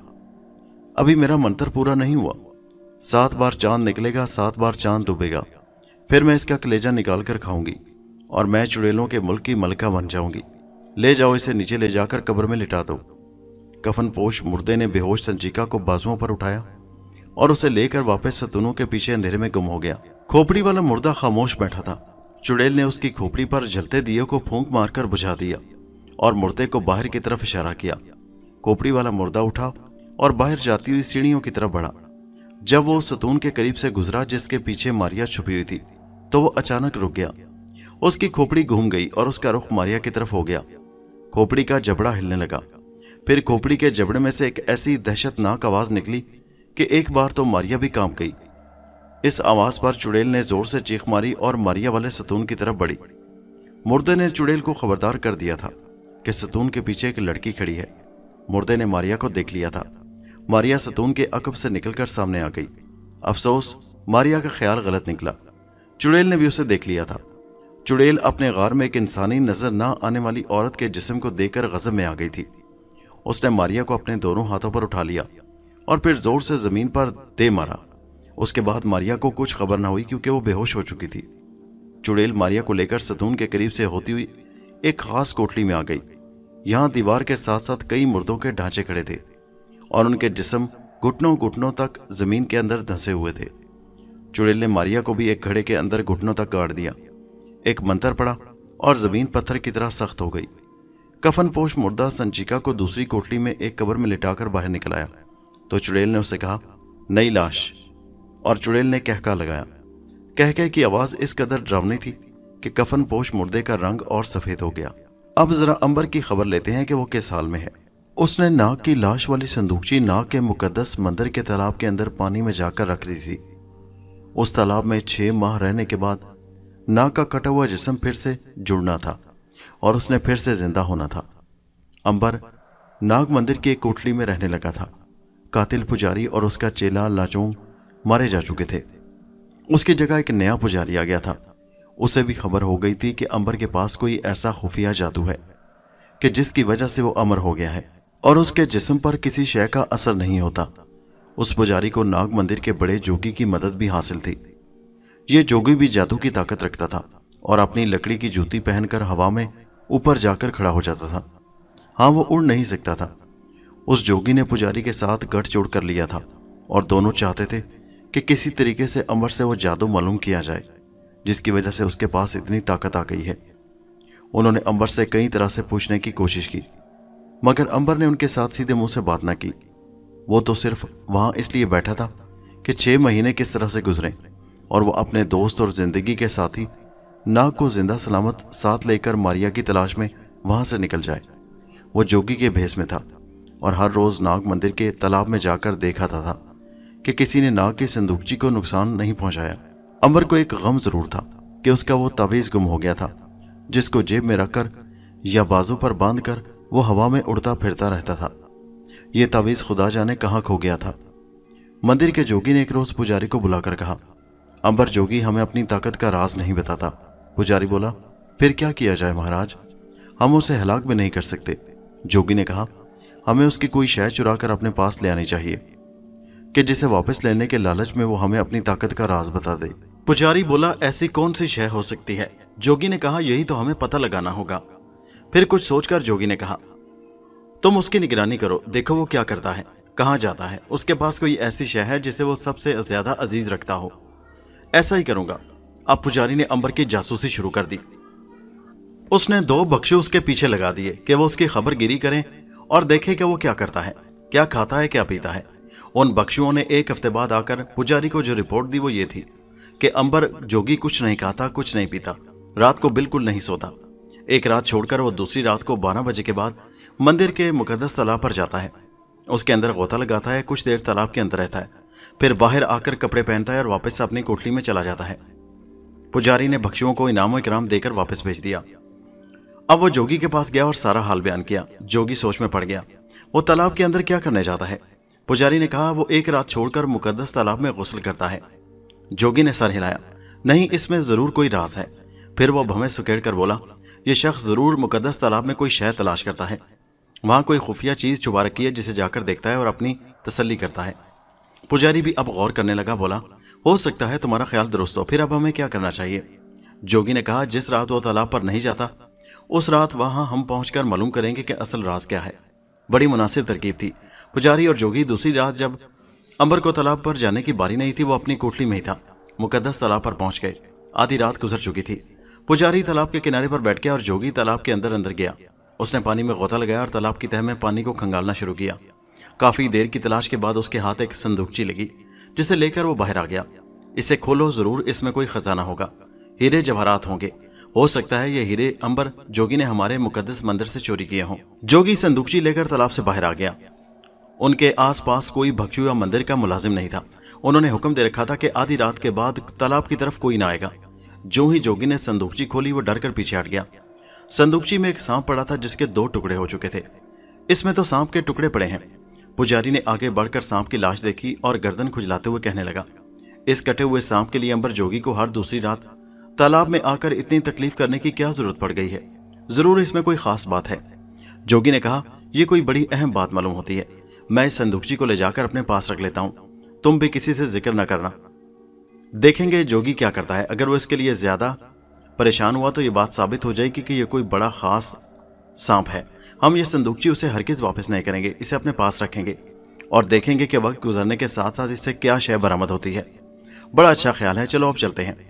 अभी मेरा मंत्र पूरा नहीं हुआ। 7 बार चांद निकलेगा, 7 बार चांद डूबेगा, फिर मैं इसका कलेजा निकाल कर खाऊंगी और मैं चुड़ैलों के मुल्क की मलका बन जाऊंगी। ले जाओ, इसे नीचे ले जाकर कब्र में लिटा दो। कफन पोश मुर्दे ने बेहोश संचिका को बाजुओं पर उठाया और उसे लेकर वापस सतूनों के पीछे अंधेरे में गुम हो गया। खोपड़ी वाला मुर्दा खामोश बैठा था। चुड़ैल ने उसकी खोपड़ी पर जलते दिए को फूंक मारकर बुझा दिया और मुर्दे को बाहर की तरफ इशारा किया। खोपड़ी वाला मुर्दा उठा और बाहर जाती हुई सीढ़ियों की तरफ बढ़ा। जब वो सतून के करीब से गुजरा जिसके पीछे मारिया छुपी हुई थी तो वो अचानक रुक गया। उसकी खोपड़ी घूम गई और उसका रुख मारिया की तरफ हो गया। खोपड़ी का जबड़ा हिलने लगा। फिर खोपड़ी के जबड़े में से एक ऐसी दहशतनाक आवाज निकली कि एक बार तो मारिया भी कांप गई। इस आवाज पर चुड़ैल ने जोर से चीख मारी और मारिया वाले सतून की तरफ बढ़ी। मुर्दे ने चुड़ैल को खबरदार कर दिया था कि सतून के पीछे एक लड़की खड़ी है। मुर्दे ने मारिया को देख लिया था। मारिया सतून के अकब से निकलकर सामने आ गई। अफसोस, मारिया का ख्याल गलत निकला। चुड़ैल ने भी उसे देख लिया था। चुड़ैल अपने गार में एक इंसानी नजर ना आने वाली औरत के जिस्म को देखकर गजब में आ गई थी। उसने मारिया को अपने दोनों हाथों पर उठा लिया और फिर जोर से जमीन पर दे मारा। उसके बाद मारिया को कुछ खबर ना हुई क्योंकि वो बेहोश हो चुकी थी। चुड़ैल मारिया को लेकर सतून के करीब से होती हुई एक खास कोठली में आ गई। यहां दीवार के साथ साथ कई मुर्दों के ढांचे खड़े थे और उनके जिस्म घुटनों घुटनों तक जमीन के अंदर धंसे हुए थे। चुड़ैल ने मारिया को भी एक घड़े के अंदर घुटनों तक गाड़ दिया। एक मंत्र पड़ा और जमीन पत्थर की तरह सख्त हो गई। कफन पोश मुर्दा संचिका को दूसरी कोठली में एक कब्र में लिटाकर बाहर निकल आया तो चुड़ैल ने उसे कहा, नई लाश। और चुड़ैल ने कहका लगाया। कहके की आवाज इस कदर डरावनी थी कि कफन पोश मुर्दे का रंग और सफेद हो गया। अब जरा अंबर की खबर लेते हैं कि वो किस हाल में है। उसने नाग की लाश वाली संदूकची नाग के मुकद्दस मंदिर के तालाब के अंदर पानी में जाकर रख दी थी। उस तालाब में 6 माह रहने के बाद नाग का कटा हुआ जिस्म फिर से जुड़ना था और उसने फिर से जिंदा होना था। अंबर नाग मंदिर की एक कोठली में रहने लगा था। कातिल पुजारी और उसका चेला लाचोंग मारे जा चुके थे। उसकी जगह एक नया पुजारी आ गया था। उसे भी खबर हो गई थी कि अंबर के पास कोई ऐसा खुफिया जादू है कि जिसकी वजह से वो अमर हो गया है और उसके जिस्म पर किसी शय का असर नहीं होता। उस पुजारी को नाग मंदिर के बड़े जोगी की मदद भी हासिल थी। ये जोगी भी जादू की ताकत रखता था और अपनी लकड़ी की जूती पहनकर हवा में ऊपर जाकर खड़ा हो जाता था। हाँ, वो उड़ नहीं सकता था। उस जोगी ने पुजारी के साथ गठजोड़ कर लिया था और दोनों चाहते थे कि किसी तरीके से अंबर से वो जादू मालूम किया जाए, जिसकी वजह से उसके पास इतनी ताकत आ गई है। उन्होंने अंबर से कई तरह से पूछने की कोशिश की, मगर अंबर ने उनके साथ सीधे मुंह से बात ना की। वो तो सिर्फ वहां इसलिए बैठा था कि 6 महीने किस तरह से गुजरे और वो अपने दोस्त और जिंदगी के साथी नाग को जिंदा सलामत साथ लेकर मारिया की तलाश में वहां से निकल जाए। वो जोगी के भेष में था और हर रोज नाग मंदिर के तालाब में जाकर देखता था कि किसी ने नाग की संदूकची को नुकसान नहीं पहुंचाया। अंबर को एक गम जरूर था कि उसका वो तावीज गुम हो गया था, जिसको जेब में रखकर या बाजू पर बांधकर वो हवा में उड़ता फिरता रहता था। ये तावीज खुदा जाने कहाँ खो गया था। मंदिर के जोगी ने एक रोज पुजारी को बुलाकर कहा, अंबर जोगी हमें अपनी ताकत का राज नहीं बताता। पुजारी बोला, फिर क्या किया जाए महाराज, हम उसे हलाक भी नहीं कर सकते। जोगी ने कहा, हमें उसकी कोई शय चुरा कर अपने पास ले आनी चाहिए कि जिसे वापस लेने के लालच में वो हमें अपनी ताकत का राज बता दे। पुजारी बोला, ऐसी कौन सी शय हो सकती है? जोगी ने कहा, यही तो हमें पता लगाना होगा। फिर कुछ सोचकर जोगी ने कहा, तुम उसकी निगरानी करो, देखो वो क्या करता है, कहाँ जाता है। उसके पास कोई ऐसी शय है जिसे वो सबसे ज्यादा अजीज रखता हो। ऐसा ही करूंगा। अब पुजारी ने अंबर की जासूसी शुरू कर दी। उसने 2 बख्शू उसके पीछे लगा दिए कि वो उसकी खबरगिरी करें और देखे कि वो क्या करता है, क्या खाता है, क्या पीता है। उन बख्शुओं ने 1 हफ्ते बाद आकर पुजारी को जो रिपोर्ट दी वो ये थी कि अंबर जोगी कुछ नहीं खाता, कुछ नहीं पीता, रात को बिल्कुल नहीं सोता। एक रात छोड़कर वो दूसरी रात को 12 बजे के बाद मंदिर के मुकद्दस तालाब पर जाता है, उसके अंदर गोता लगाता है, कुछ देर तालाब के अंदर रहता है, फिर बाहर आकर कपड़े पहनता है और वापस अपनी कोठरी में चला जाता है। पुजारी ने बख्शियों को इनाम इकराम देकर वापस भेज दिया। अब वो जोगी के पास गया और सारा हाल बयान किया। जोगी सोच में पड़ गया, वो तालाब के अंदर क्या करने जाता है। पुजारी ने कहा, वो एक रात छोड़कर मुकद्दस तालाब में गुस्ल करता है। जोगी ने सर हिलाया, नहीं, इसमें जरूर कोई राज है। फिर वो भवें सुकेड़ कर बोला, ये शख्स जरूर मुकद्दस तालाब में कोई शय तलाश करता है, वहां कोई खुफिया चीज छुपा रखी है जिसे जाकर देखता है और अपनी तसल्ली करता है। पुजारी भी अब गौर करने लगा, बोला, हो सकता है तुम्हारा ख्याल दुरुस्त हो, फिर अब हमें क्या करना चाहिए? जोगी ने कहा, जिस रात वो तालाब पर नहीं जाता उस रात वहां हम पहुंचकर मालूम करेंगे कि असल राज क्या है। बड़ी मुनासिब तरकीब थी। पुजारी और जोगी दूसरी रात जब अंबर को तालाब पर जाने की बारी नहीं थी, वो अपनी कोठरी में ही था। मुकद्दस तालाब पर पहुंच गए। आधी रात गुजर चुकी थी। पुजारी तालाब के किनारे पर बैठ गया और जोगी तालाब के अंदर अंदर गया। उसने पानी में गोता लगाया और तालाब की तह में पानी को खंगालना शुरू किया। काफी देर की तलाश के बाद उसके हाथ एक संदूकची लगी, जिसे लेकर वो बाहर आ गया। इसे खोलो, जरूर इसमें कोई खजाना होगा, हीरे जवाहरात होंगे। हो सकता है ये हीरे अंबर जोगी ने हमारे मुकद्दस मंदिर से चोरी किए हों। जोगी संदूकची लेकर तालाब से बाहर आ गया। उनके आसपास कोई भक्षु या मंदिर का मुलाजिम नहीं था। उन्होंने हुक्म दे रखा था कि आधी रात के बाद तालाब की तरफ कोई ना आएगा। जो ही जोगी ने संदूकची खोली, वो डरकर पीछे हट गया। संदूकची में एक सांप पड़ा था जिसके 2 टुकड़े हो चुके थे। इसमें तो सांप के टुकड़े पड़े हैं। पुजारी ने आगे बढ़कर सांप की लाश देखी और गर्दन खुजलाते हुए कहने लगा, इस कटे हुए सांप के लिए अंबर जोगी को हर दूसरी रात तालाब में आकर इतनी तकलीफ करने की क्या जरूरत पड़ गई है? जरूर इसमें कोई खास बात है। जोगी ने कहा, यह कोई बड़ी अहम बात मालूम होती है। मैं इस संदूकची को ले जाकर अपने पास रख लेता हूं, तुम भी किसी से जिक्र न करना। देखेंगे जोगी क्या करता है। अगर वो इसके लिए ज्यादा परेशान हुआ तो ये बात साबित हो जाएगी कि यह कोई बड़ा खास सांप है। हम ये संदूकची उसे हरगिज वापस नहीं करेंगे, इसे अपने पास रखेंगे और देखेंगे कि वक्त गुजरने के साथ साथ इससे क्या शय बरामद होती है। बड़ा अच्छा ख्याल है, चलो अब चलते हैं।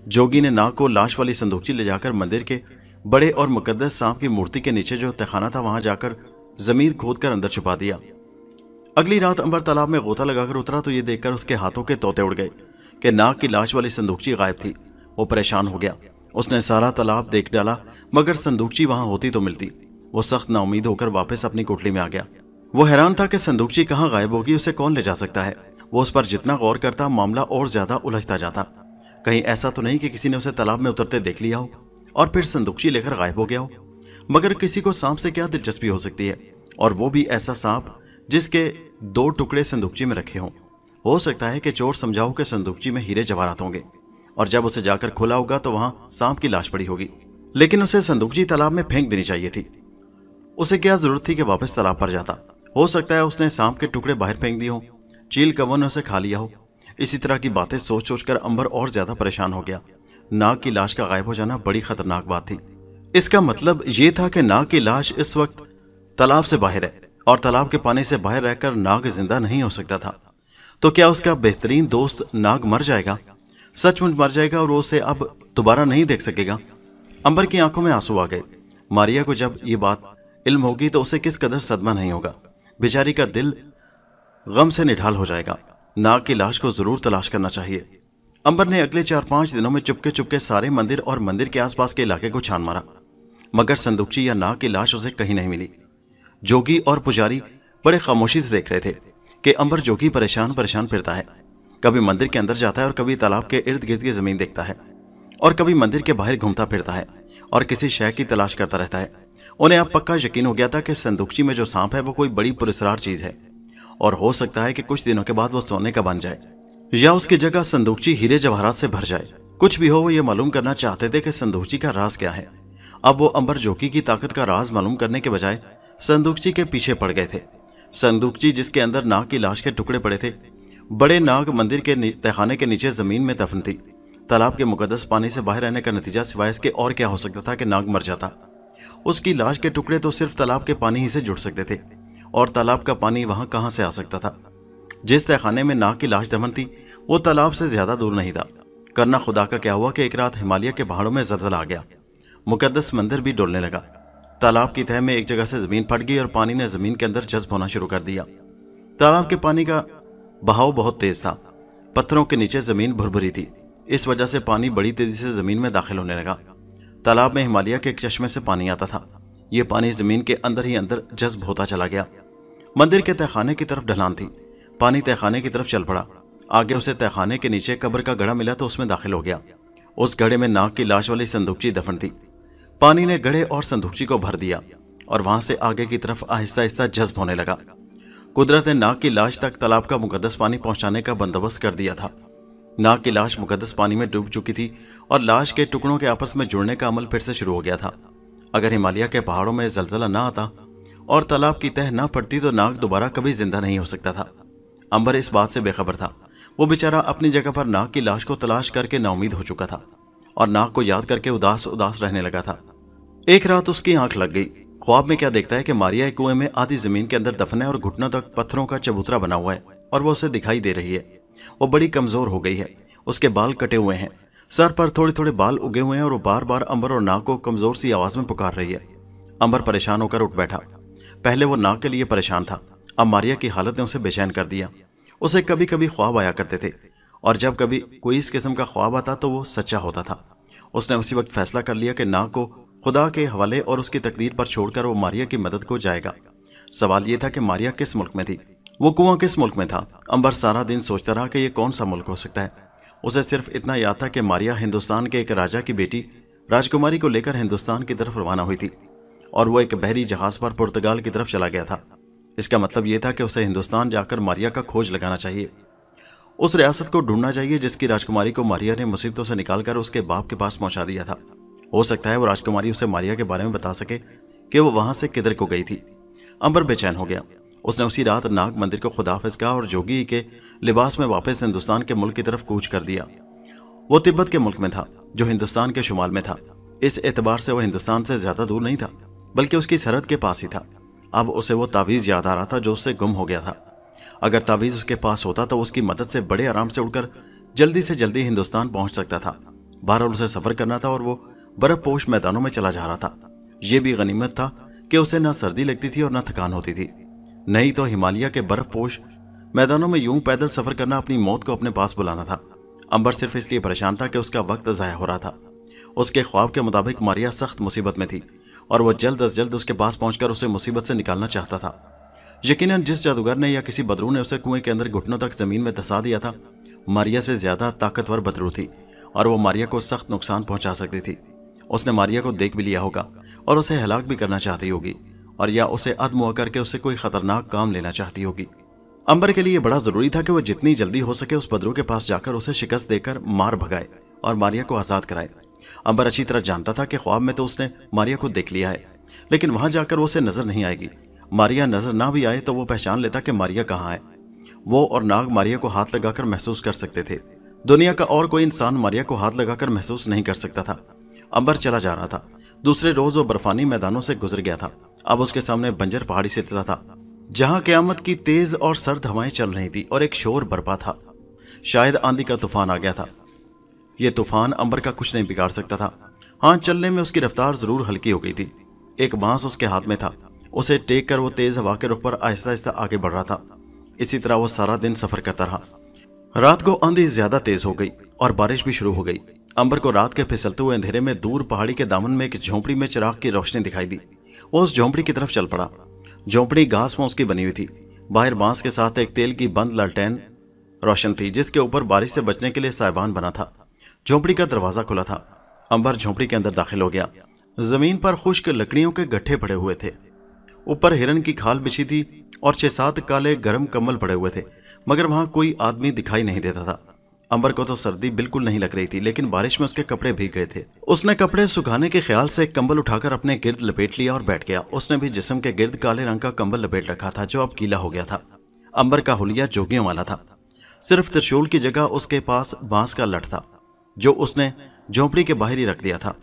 जोगी ने नाग को लाश वाली संदूकची ले जाकर मंदिर के बड़े और मुकद्दस सांप की मूर्ति के नीचे जो तहखाना था वहां जाकर जमीन खोदकर अंदर छुपा दिया। अगली रात अंबर तालाब में गोता लगाकर उतरा तो ये देखकर उसके हाथों के तोते उड़ गए कि नाग की लाश वाली संदूकची गायब थी। वो परेशान हो गया। उसने सारा तालाब देख डाला मगर संदूकची वहां होती तो मिलती। वो सख्त नाउमीद होकर वापस अपनी कोठरी में आ गया। वो हैरान था कि संदूकची कहाँ गायब होगी, उसे कौन ले जा सकता है। वो उस पर जितना गौर करता मामला और ज्यादा उलझता जाता। कहीं ऐसा तो नहीं कि किसी ने उसे तालाब में उतरते देख लिया हो और फिर संदूकची लेकर गायब हो गया हो। मगर किसी को सांप से क्या दिलचस्पी हो सकती है, और वो भी ऐसा सांप जिसके 2 टुकड़े संदूकची में रखे हों। हो सकता है कि चोर समझाओ कि संदूकची में हीरे जवाहरात होंगे और जब उसे जाकर खोला होगा तो वहां सांप की लाश पड़ी होगी। लेकिन उसे संदूकची तालाब में फेंक देनी चाहिए थी। उसे क्या जरूरत थी कि वापस तालाब पर जाता। हो सकता है उसने सांप के टुकड़े बाहर फेंक दिए हों चील कौवा ने उसे खा लिया हो। इसी तरह की बातें सोच सोच कर अंबर और ज्यादा परेशान हो गया। नाग की लाश का गायब हो जाना बड़ी खतरनाक बात थी। इसका मतलब ये था कि नाग की लाश इस वक्त तालाब से बाहर है और तालाब के पानी से बाहर रहकर नाग जिंदा नहीं हो सकता था। तो क्या उसका बेहतरीन दोस्त नाग मर जाएगा, सचमुच मर जाएगा और वो उसे अब दोबारा नहीं देख सकेगा? अंबर की आंखों में आंसू आ गए। मारिया को जब ये बात इल्म होगी तो उसे किस कदर सदमा नहीं होगा। बेचारी का दिल गम से निढाल हो जाएगा। नाग की लाश को जरूर तलाश करना चाहिए। अंबर ने अगले 4-5 दिनों में चुपके चुपके सारे मंदिर और मंदिर के आसपास के इलाके को छान मारा, मगर संदूकची या नाग की लाश उसे कहीं नहीं मिली। जोगी और पुजारी बड़े खामोशी से देख रहे थे कि अंबर जोगी परेशान परेशान फिरता है। कभी मंदिर के अंदर जाता है और कभी तालाब के इर्द गिर्द की जमीन देखता है और कभी मंदिर के बाहर घूमता फिरता है और किसी शय की तलाश करता रहता है। उन्हें अब पक्का यकीन हो गया था कि संदूकची में जो सांप है वो कोई बड़ी पुरस्कार चीज है और हो सकता है कि कुछ दिनों के बाद वो सोने का बन जाए या उसकी जगह संदूकची हीरे जवाहरात से भर जाए। कुछ भी हो, वो ये मालूम करना चाहते थे कि संदूकची का राज क्या है। अब वो अंबर जोगी की ताकत का राज मालूम करने के बजाय संदूकची के पीछे पड़ गए थे। संदूकची जिसके अंदर नाग की लाश के टुकड़े पड़े थे। बड़े नाग मंदिर के तहखाने के नीचे जमीन में दफन थी। तालाब के मुकद्दस पानी से बाहर रहने का नतीजा सिवाय इसके और क्या हो सकता था कि नाग मर जाता। उसकी लाश के टुकड़े तो सिर्फ तालाब के पानी ही से जुड़ सकते थे और तालाब का पानी वहां कहां से आ सकता था? जिस तहखाने में नाग की लाश दफन थी वो तालाब से ज्यादा दूर नहीं था। करना खुदा का क्या हुआ कि एक रात हिमालय के पहाड़ों में ज़लज़ला आ गया। मुकद्दस मंदिर भी डोलने लगा। तालाब की तह में एक जगह से जमीन फट गई और पानी ने जमीन के अंदर जज्ब होना शुरू कर दिया। तालाब के पानी का बहाव बहुत तेज था। पत्थरों के नीचे जमीन भुरभुरी थी। इस वजह से पानी बड़ी तेजी से जमीन में दाखिल होने लगा। तालाब में हिमालय के एक चश्मे से पानी आता था। यह पानी जमीन के अंदर ही अंदर जज्ब होता चला गया। मंदिर के तहखाने की तरफ ढलान थी। पानी तहखाने की तरफ चल पड़ा। आगे उसे तहखाने के नीचे कब्र का गड़ा मिला तो उसमें दाखिल हो गया। उस गड़े में नाग की लाश वाली संदूकची दफन थी। पानी ने गड़े और संदूकची को भर दिया और वहां से आगे की तरफ आहिस्ता आहिस्ता जज्ब होने लगा। कुदरत ने नाग की लाश तक तालाब का मुकद्दस पानी पहुंचाने का बंदोबस्त कर दिया था। नाग की लाश मुकद्दस पानी में डूब चुकी थी और लाश के टुकड़ों के आपस में जुड़ने का अमल फिर से शुरू हो गया था। अगर हिमालय के पहाड़ों में जलजला ना आता और तालाब की तह ना पड़ती तो नाग दोबारा कभी जिंदा नहीं हो सकता था। अंबर इस बात से बेखबर था। वो बेचारा अपनी जगह पर नाग की लाश को तलाश करके नाउमीद हो चुका था और नाग को याद करके उदास उदास रहने लगा था। एक रात उसकी आंख लग गई। ख्वाब में क्या देखता है कि मारिया एक कुएं में आधी जमीन के अंदर दफन है और घुटनों तक पत्थरों का चबूतरा बना हुआ है और वो उसे दिखाई दे रही है। वो बड़ी कमजोर हो गई है। उसके बाल कटे हुए हैं, सर पर थोड़े थोड़े बाल उगे हुए हैं और वो बार बार अंबर और नाग को कमजोर सी आवाज में पुकार रही है। अंबर परेशान होकर उठ बैठा। पहले वो नाग के लिए परेशान था, अब मारिया की हालत ने उसे बेचैन कर दिया। उसे कभी कभी ख्वाब आया करते थे और जब कभी कोई इस किस्म का ख्वाब आता तो वो सच्चा होता था। उसने उसी वक्त फैसला कर लिया कि नाग को खुदा के हवाले और उसकी तकदीर पर छोड़कर वो मारिया की मदद को जाएगा। सवाल यह था कि मारिया किस मुल्क में थी, वो कुआं किस मुल्क में था। अंबर सारा दिन सोचता रहा कि यह कौन सा मुल्क हो सकता है। उसे सिर्फ इतना याद था कि मारिया हिंदुस्तान के एक राजा की बेटी राजकुमारी को लेकर हिंदुस्तान की तरफ रवाना हुई थी और वो एक बहरी जहाज पर पुर्तगाल की तरफ चला गया था। इसका मतलब यह था कि उसे हिंदुस्तान जाकर मारिया का खोज लगाना चाहिए। उस रियासत को ढूंढना चाहिए जिसकी राजकुमारी को मारिया ने मुसीबतों से निकालकर उसके बाप के पास पहुंचा दिया था। हो सकता है वो राजकुमारी उसे मारिया के बारे में बता सके कि वो वहां से किधर को गई थी। अंबर बेचैन हो गया। उसने उसी रात नाग मंदिर को खुदाफिज कहा और जोगी के लिबास में वापस हिंदुस्तान के मुल्क की तरफ कूच कर दिया। वो तिब्बत के मुल्क में था जो हिंदुस्तान के शुमाल में था। इस एतबार से वह हिंदुस्तान से ज्यादा दूर नहीं था बल्कि उसकी सरहद के पास ही था। अब उसे वो तावीज याद आ रहा था जो उससे गुम हो गया था। अगर तावीज उसके पास होता तो उसकी मदद से बड़े आराम से उड़कर जल्दी से जल्दी हिंदुस्तान पहुंच सकता था। बहरहाल उसे सफर करना था और वो बर्फपोश मैदानों में चला जा रहा था। यह भी गनीमत था कि उसे न सर्दी लगती थी और न थकान होती थी। नहीं तो हिमालय के बर्फपोश मैदानों में यूं पैदल सफर करना अपनी मौत को अपने पास बुलाना था। अंबर सिर्फ इसलिए परेशान था कि उसका वक्त ज़ाया हो रहा था। उसके ख्वाब के मुताबिक मारिया सख्त मुसीबत में थी और वह जल्द अज जल्द उसके पास पहुंचकर उसे मुसीबत से निकालना चाहता था। यकीनन जिस जादूगर ने या किसी बदरू ने उसे कुएं के अंदर घुटनों तक जमीन में धंसा दिया था, मारिया से ज्यादा ताकतवर बदरू थी और वो मारिया को सख्त नुकसान पहुंचा सकती थी। उसने मारिया को देख भी लिया होगा और उसे हलाक भी करना चाहती होगी और या उसे अदमुआ करके उससे कोई खतरनाक काम लेना चाहती होगी। अंबर के लिए बड़ा जरूरी था कि वह जितनी जल्दी हो सके उस बदरू के पास जाकर उसे शिकस्त देकर मार भगाए और मारिया को आजाद कराए। अंबर अच्छी तरह जानता था कि ख्वाब में तो उसने मारिया को देख लिया है, लेकिन वहां जाकर वो उसे नजर नहीं आएगी। मारिया नजर ना भी आए तो वो पहचान लेता कि मारिया कहाँ है। वो और नाग मारिया को हाथ लगाकर महसूस कर सकते थे। दुनिया का और कोई इंसान मारिया को हाथ लगाकर महसूस नहीं कर सकता था। अंबर चला जा रहा था। दूसरे रोज वो बर्फानी मैदानों से गुजर गया था। अब उसके सामने बंजर पहाड़ी सिलसिला था, जहां क़यामत की तेज और सर्द हवाएं चल रही थी और एक शोर बरपा था। शायद आंधी का तूफान आ गया था। यह तूफान अंबर का कुछ नहीं बिगाड़ सकता था। हाँ, चलने में उसकी रफ्तार जरूर हल्की हो गई थी। एक बांस उसके हाथ में था। उसे टेक कर वो तेज हवा के रुख पर आहिस्ता आहिस्ता आगे बढ़ रहा था। इसी तरह वो सारा दिन सफर करता रहा। रात को आंधी ज्यादा तेज हो गई और बारिश भी शुरू हो गई। अंबर को रात के फिसलते हुए अंधेरे में दूर पहाड़ी के दामन में एक झोंपड़ी में चिराग की रोशनी दिखाई दी। वो उस झोंपड़ी की तरफ चल पड़ा। झोंपड़ी घास फूस की बनी हुई थी। बाहर बांस के साथ एक तेल की बंद लालटेन रोशन थी, जिसके ऊपर बारिश से बचने के लिए साइबान बना था। झोंपड़ी का दरवाजा खुला था। अंबर झोंपड़ी के अंदर दाखिल हो गया। जमीन पर खुश्क लकड़ियों के गट्ठे पड़े हुए थे। ऊपर हिरन की खाल बिछी थी और 6-7 काले गर्म कंबल पड़े हुए थे, मगर वहां कोई आदमी दिखाई नहीं देता था। अंबर को तो सर्दी बिल्कुल नहीं लग रही थी, लेकिन बारिश में उसके कपड़े भीग गए थे। उसने कपड़े सुखाने के ख्याल से एक कंबल उठाकर अपने गिर्द लपेट लिया और बैठ गया। उसने भी जिस्म के गिर्द काले रंग का कंबल लपेट रखा था, जो अब गीला हो गया था। अंबर का हुलिया जोगियों वाला था। सिर्फ त्रिशूल की जगह उसके पास बांस का लठ था, जो उसने झोंपड़ी के बाहर ही रख दिया था।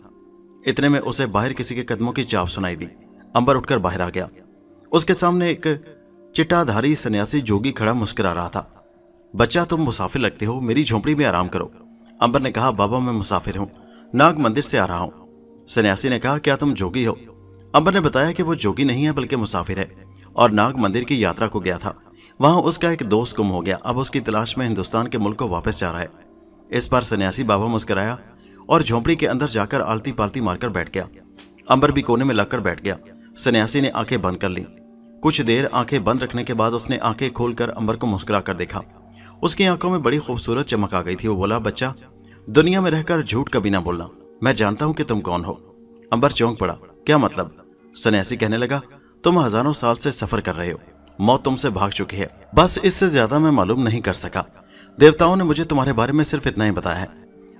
इतने में उसे बाहर किसी के कदमों की चाप सुनाई दी। अंबर उठकर बाहर आ गया। उसके सामने एक चिट्टाधारी सन्यासी जोगी खड़ा मुस्कुरा रहा था। बच्चा, तुम मुसाफिर लगते हो, मेरी झोंपड़ी में आराम करो। अंबर ने कहा, बाबा मैं मुसाफिर हूं, नाग मंदिर से आ रहा हूं। सन्यासी ने कहा, क्या तुम जोगी हो? अंबर ने बताया कि वो जोगी नहीं है बल्कि मुसाफिर है और नाग मंदिर की यात्रा को गया था। वहां उसका एक दोस्त गुम हो गया। अब उसकी तलाश में हिंदुस्तान के मुल्क को वापस जा रहा है। इस बार सन्यासी बाबा मुस्कुराया और झोंपड़ी के अंदर जाकर आलती पालती मारकर बैठ गया। अंबर भी कोने में लगकर बैठ गया। सन्यासी ने आंखें बंद कर ली। कुछ देर आंखें बंद रखने के बाद उसने आंखें खोलकर अंबर को मुस्कुरा कर देखा। उसकी आंखों में बड़ी खूबसूरत चमक आ गई थी। वो बोला, बच्चा, दुनिया में रहकर झूठ कभी ना बोलना। मैं जानता हूं कि तुम कौन हो। अंबर चौंक पड़ा। क्या मतलब? सन्यासी कहने लगा, तुम हजारों साल से सफर कर रहे हो। मौत तुमसे भाग चुकी है। बस इससे ज्यादा मैं मालूम नहीं कर सका। देवताओं ने मुझे तुम्हारे बारे में सिर्फ इतना ही बताया है।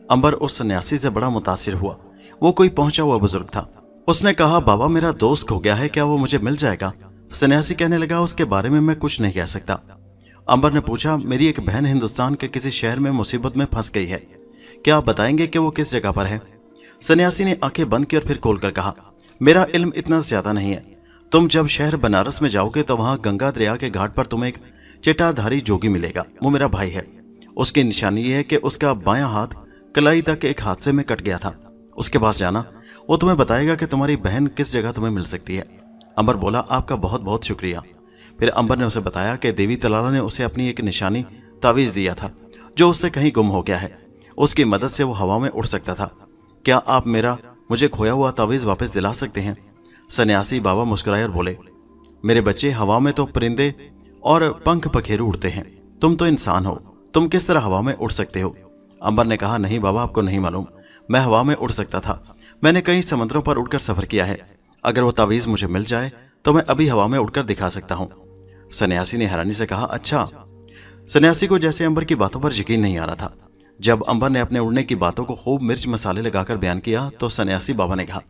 अंबर उस सन्यासी से बड़ा मुतासिर हुआ। वो कोई पहुंचा हुआ बुजुर्ग था। उसने कहा, बाबा मेरा दोस्त खो गया है, क्या वो मुझे मिल जाएगा? सन्यासी कहने लगा, उसके बारे में मैं कुछ नहीं कह सकता। अंबर ने पूछा, मेरी एक बहन हिंदुस्तान के किसी शहर में मुसीबत में फंस गई है, क्या आप बताएंगे कि वो किस जगह पर है? सन्यासी ने आंखें बंद की और फिर खोलकर कहा, मेरा इल्म इतना ज्यादा नहीं है। तुम जब शहर बनारस में जाओगे तो वहां गंगा दरिया के घाट पर तुम्हें एक चिट्टाधारी जोगी मिलेगा। वो मेरा भाई है। उसकी निशानी ये है कि उसका बायां हाथ कलाई तक एक हादसे में कट गया था। उसके पास जाना, वो तुम्हें बताएगा कि तुम्हारी बहन किस जगह तुम्हें मिल सकती है। अंबर बोला, आपका बहुत बहुत शुक्रिया। फिर अंबर ने उसे बताया कि देवी तलाला ने उसे अपनी एक निशानी तावीज दिया था, जो उससे कहीं गुम हो गया है। उसकी मदद से वो हवा में उड़ सकता था। क्या आप मुझे खोया हुआ तावीज वापस दिला सकते हैं? सन्यासी बाबा मुस्कुराए और बोले, मेरे बच्चे, हवा में तो परिंदे और पंख पखेरु उड़ते हैं, तुम तो इंसान हो, तुम किस तरह हवा में उड़ सकते हो? अंबर ने कहा, नहीं बाबा, आपको नहीं मालूम, मैं हवा में उड़ सकता था। मैंने कई समुद्रों पर उड़कर सफर किया है। अगर वो तावीज मुझे मिल जाए तो मैं अभी हवा में उड़कर दिखा सकता हूं। सन्यासी ने हैरानी से कहा, अच्छा। सन्यासी को जैसे अंबर की बातों पर यकीन नहीं आ रहा था। जब अंबर ने अपने उड़ने की बातों को खूब मिर्च मसाले लगाकर बयान किया तो सन्यासी बाबा ने कहा,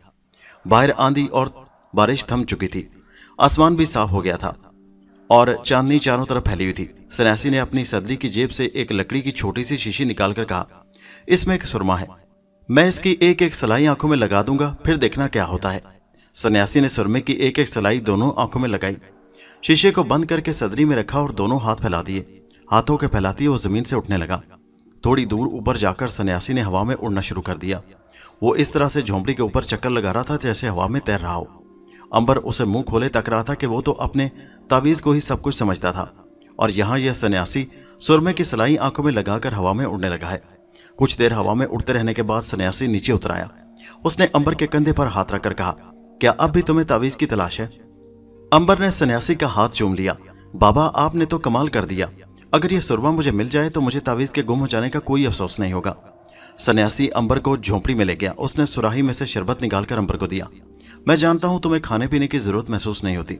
बाहर आंधी और बारिश थम चुकी थी। आसमान भी साफ हो गया था और चांदनी चारों तरफ फैली हुई थी। सन्यासी ने अपनी सदरी की जेब से एक लकड़ी की छोटी सी शीशी निकालकर कहा, इसमें एक सुरमा है, मैं इसकी एक एक सलाई आंखों में लगा दूंगा, फिर देखना क्या होता है। सन्यासी ने सुरमे की एक एक सलाई दोनों आंखों में लगाई, शीशे को बंद करके सदरी में रखा और दोनों हाथ फैला दिए। हाथों के फैलाती वो जमीन से उठने लगा। थोड़ी दूर ऊपर जाकर सन्यासी ने हवा में उड़ना शुरू कर दिया। वो इस तरह से झोंपड़ी के ऊपर चक्कर लगा रहा था जैसे हवा में तैर रहा हो। अंबर उसे मुंह खोले तक रहा था कि वो तो अपने तावीज को ही सब कुछ समझता था, और यहाँ यह सन्यासी सुरमे की सलाई आंखों में लगाकर हवा में उड़ने लगा है। कुछ देर हवा में उड़ते रहने के बाद सन्यासी नीचे उतर आया। उसने अंबर के कंधे पर हाथ रखकर कहा, क्या अब भी तुम्हें तावीज की तलाश है? अंबर ने सन्यासी का हाथ चूम लिया। बाबा, आपने तो कमाल कर दिया। अगर यह सुरमा मुझे मिल जाए तो मुझे तावीज के गुम हो जाने का कोई अफसोस नहीं होगा। सन्यासी अंबर को झोंपड़ी में ले गया। उसने सुराही में से शरबत निकालकर अंबर को दिया। मैं जानता हूं तुम्हें खाने पीने की जरूरत महसूस नहीं होती,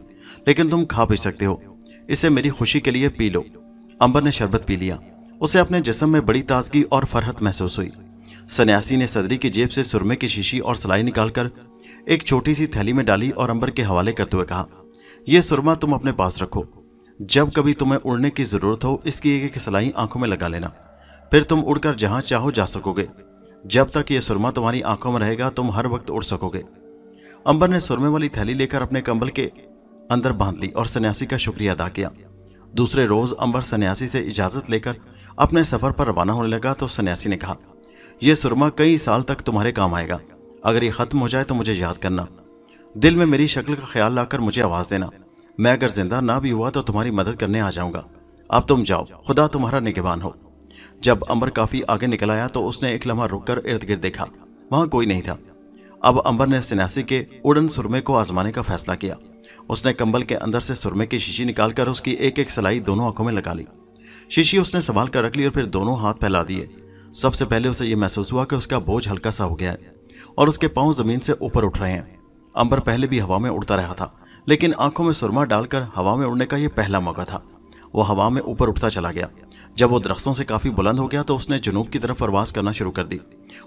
लेकिन तुम खा पी सकते हो, इसे मेरी खुशी के लिए पी लो। अंबर ने शरबत पी लिया। उसे अपने जिस्म में बड़ी ताजगी और फरहत महसूस हुई। सन्यासी ने सदरी की जेब से सुरमे की शीशी और सलाई निकालकर एक छोटी सी थैली में डाली और अंबर के हवाले करते हुए कहा, यह सुरमा तुम अपने पास रखो। जब कभी तुम्हें उड़ने की जरूरत हो इसकी एक एक सलाई आंखों में लगा लेना, फिर तुम उड़कर जहां चाहो जा सकोगे। जब तक ये सुरमा तुम्हारी आंखों में रहेगा तुम हर वक्त उड़ सकोगे। अंबर ने सुरमे वाली थैली लेकर अपने कंबल के अंदर बांध ली और सन्यासी का शुक्रिया अदा किया। दूसरे रोज अंबर सन्यासी से इजाजत लेकर अपने सफर पर रवाना होने लगा तो सन्यासी ने कहा, यह सुरमा कई साल तक तुम्हारे काम आएगा। अगर ये खत्म हो जाए तो मुझे याद करना, दिल में मेरी शक्ल का ख्याल लाकर मुझे आवाज देना। मैं अगर जिंदा ना भी हुआ तो तुम्हारी मदद करने आ जाऊंगा। अब तुम जाओ, खुदा तुम्हारा निगहबान हो। जब अंबर काफी आगे निकल आया तो उसने एक लम्हा रुककर इर्द गिर्द देखा, वहां कोई नहीं था। अब अंबर ने सन्यासी के उड़न सुरमे को आजमाने का फैसला किया। उसने कंबल के अंदर से सुरमे की शीशी निकालकर उसकी एक एक सलाई दोनों आंखों में लगा ली। शीशी उसने संभाल कर रख ली और फिर दोनों हाथ फैला दिए। सबसे पहले उसे यह महसूस हुआ कि उसका बोझ हल्का सा हो गया है और उसके पांव जमीन से ऊपर उठ रहे हैं। अंबर पहले भी हवा में उड़ता रहा था, लेकिन आंखों में सुरमा डालकर हवा में उड़ने का यह पहला मौका था। वो हवा में ऊपर उठता चला गया। जब वो दरख्तों से काफी बुलंद हो गया तो उसने जुनूब की तरफ परवास करना शुरू कर दी।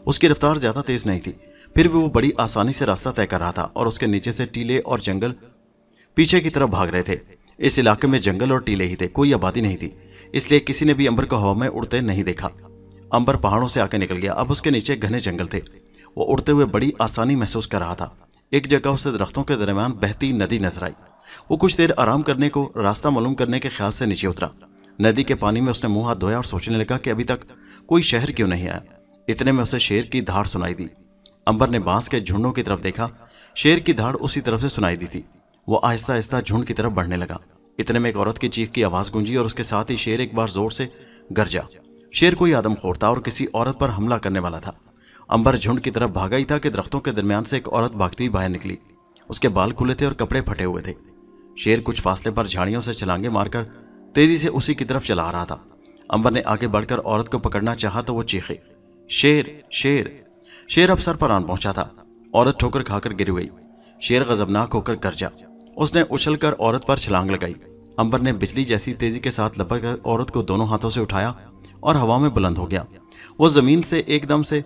उसकी रफ्तार ज्यादा तेज नहीं थी, फिर भी वो बड़ी आसानी से रास्ता तय कर रहा था और उसके नीचे से टीले और जंगल पीछे की तरफ भाग रहे थे। इस इलाके में जंगल और टीले ही थे, कोई आबादी नहीं थी, इसलिए किसी ने भी अंबर को हवा में उड़ते नहीं देखा। अंबर पहाड़ों से आके निकल गया। अब उसके नीचे घने जंगल थे। वो उड़ते हुए बड़ी आसानी महसूस कर रहा था। एक जगह उसे दरख्तों के दरमियान बहती नदी नजर आई। वो कुछ देर आराम करने को, रास्ता मालूम करने के ख्याल से नीचे उतरा। नदी के पानी में उसने मुंह हाथ धोया और सोचने लगा कि अभी तक कोई शहर क्यों नहीं आया। इतने में उसे शेर की धाड़ सुनाई दी। अंबर ने बांस के झुंडों की तरफ देखा। शेर की धाड़ उसी तरफ से सुनाई दी थी। वो आहिस्ता आहिस्ता झुंड की तरफ बढ़ने लगा। इतने में एक औरत की चीख की आवाज गूंजी और उसके साथ ही शेर एक बार जोर से गरजा। शेर कोई आदमखोर था और किसी औरत पर हमला करने वाला था। अंबर झुंड की तरफ भागा ही था कि दरख्तों के दरमियान से एक औरत भागती हुई बाहर निकली। उसके बाल खुले थे और कपड़े फटे हुए थे। शेर कुछ फासले पर झाड़ियों से छलांगे मारकर तेजी से उसी की तरफ चला आ रहा था। अंबर ने आगे बढ़कर औरत को पकड़ना चाहा तो वो चीखे, शेर शेर। शेर अब सर पर आन पहुंचा था। औरत ठोकर खाकर गिर गई। शेर गजबनाक होकर गरजा। उसने उछलकर औरत पर छलांग लगाई। अंबर ने बिजली जैसी तेजी के साथ लपक कर औरत को दोनों हाथों से उठाया और हवा में बुलंद हो गया। वो जमीन से एकदम से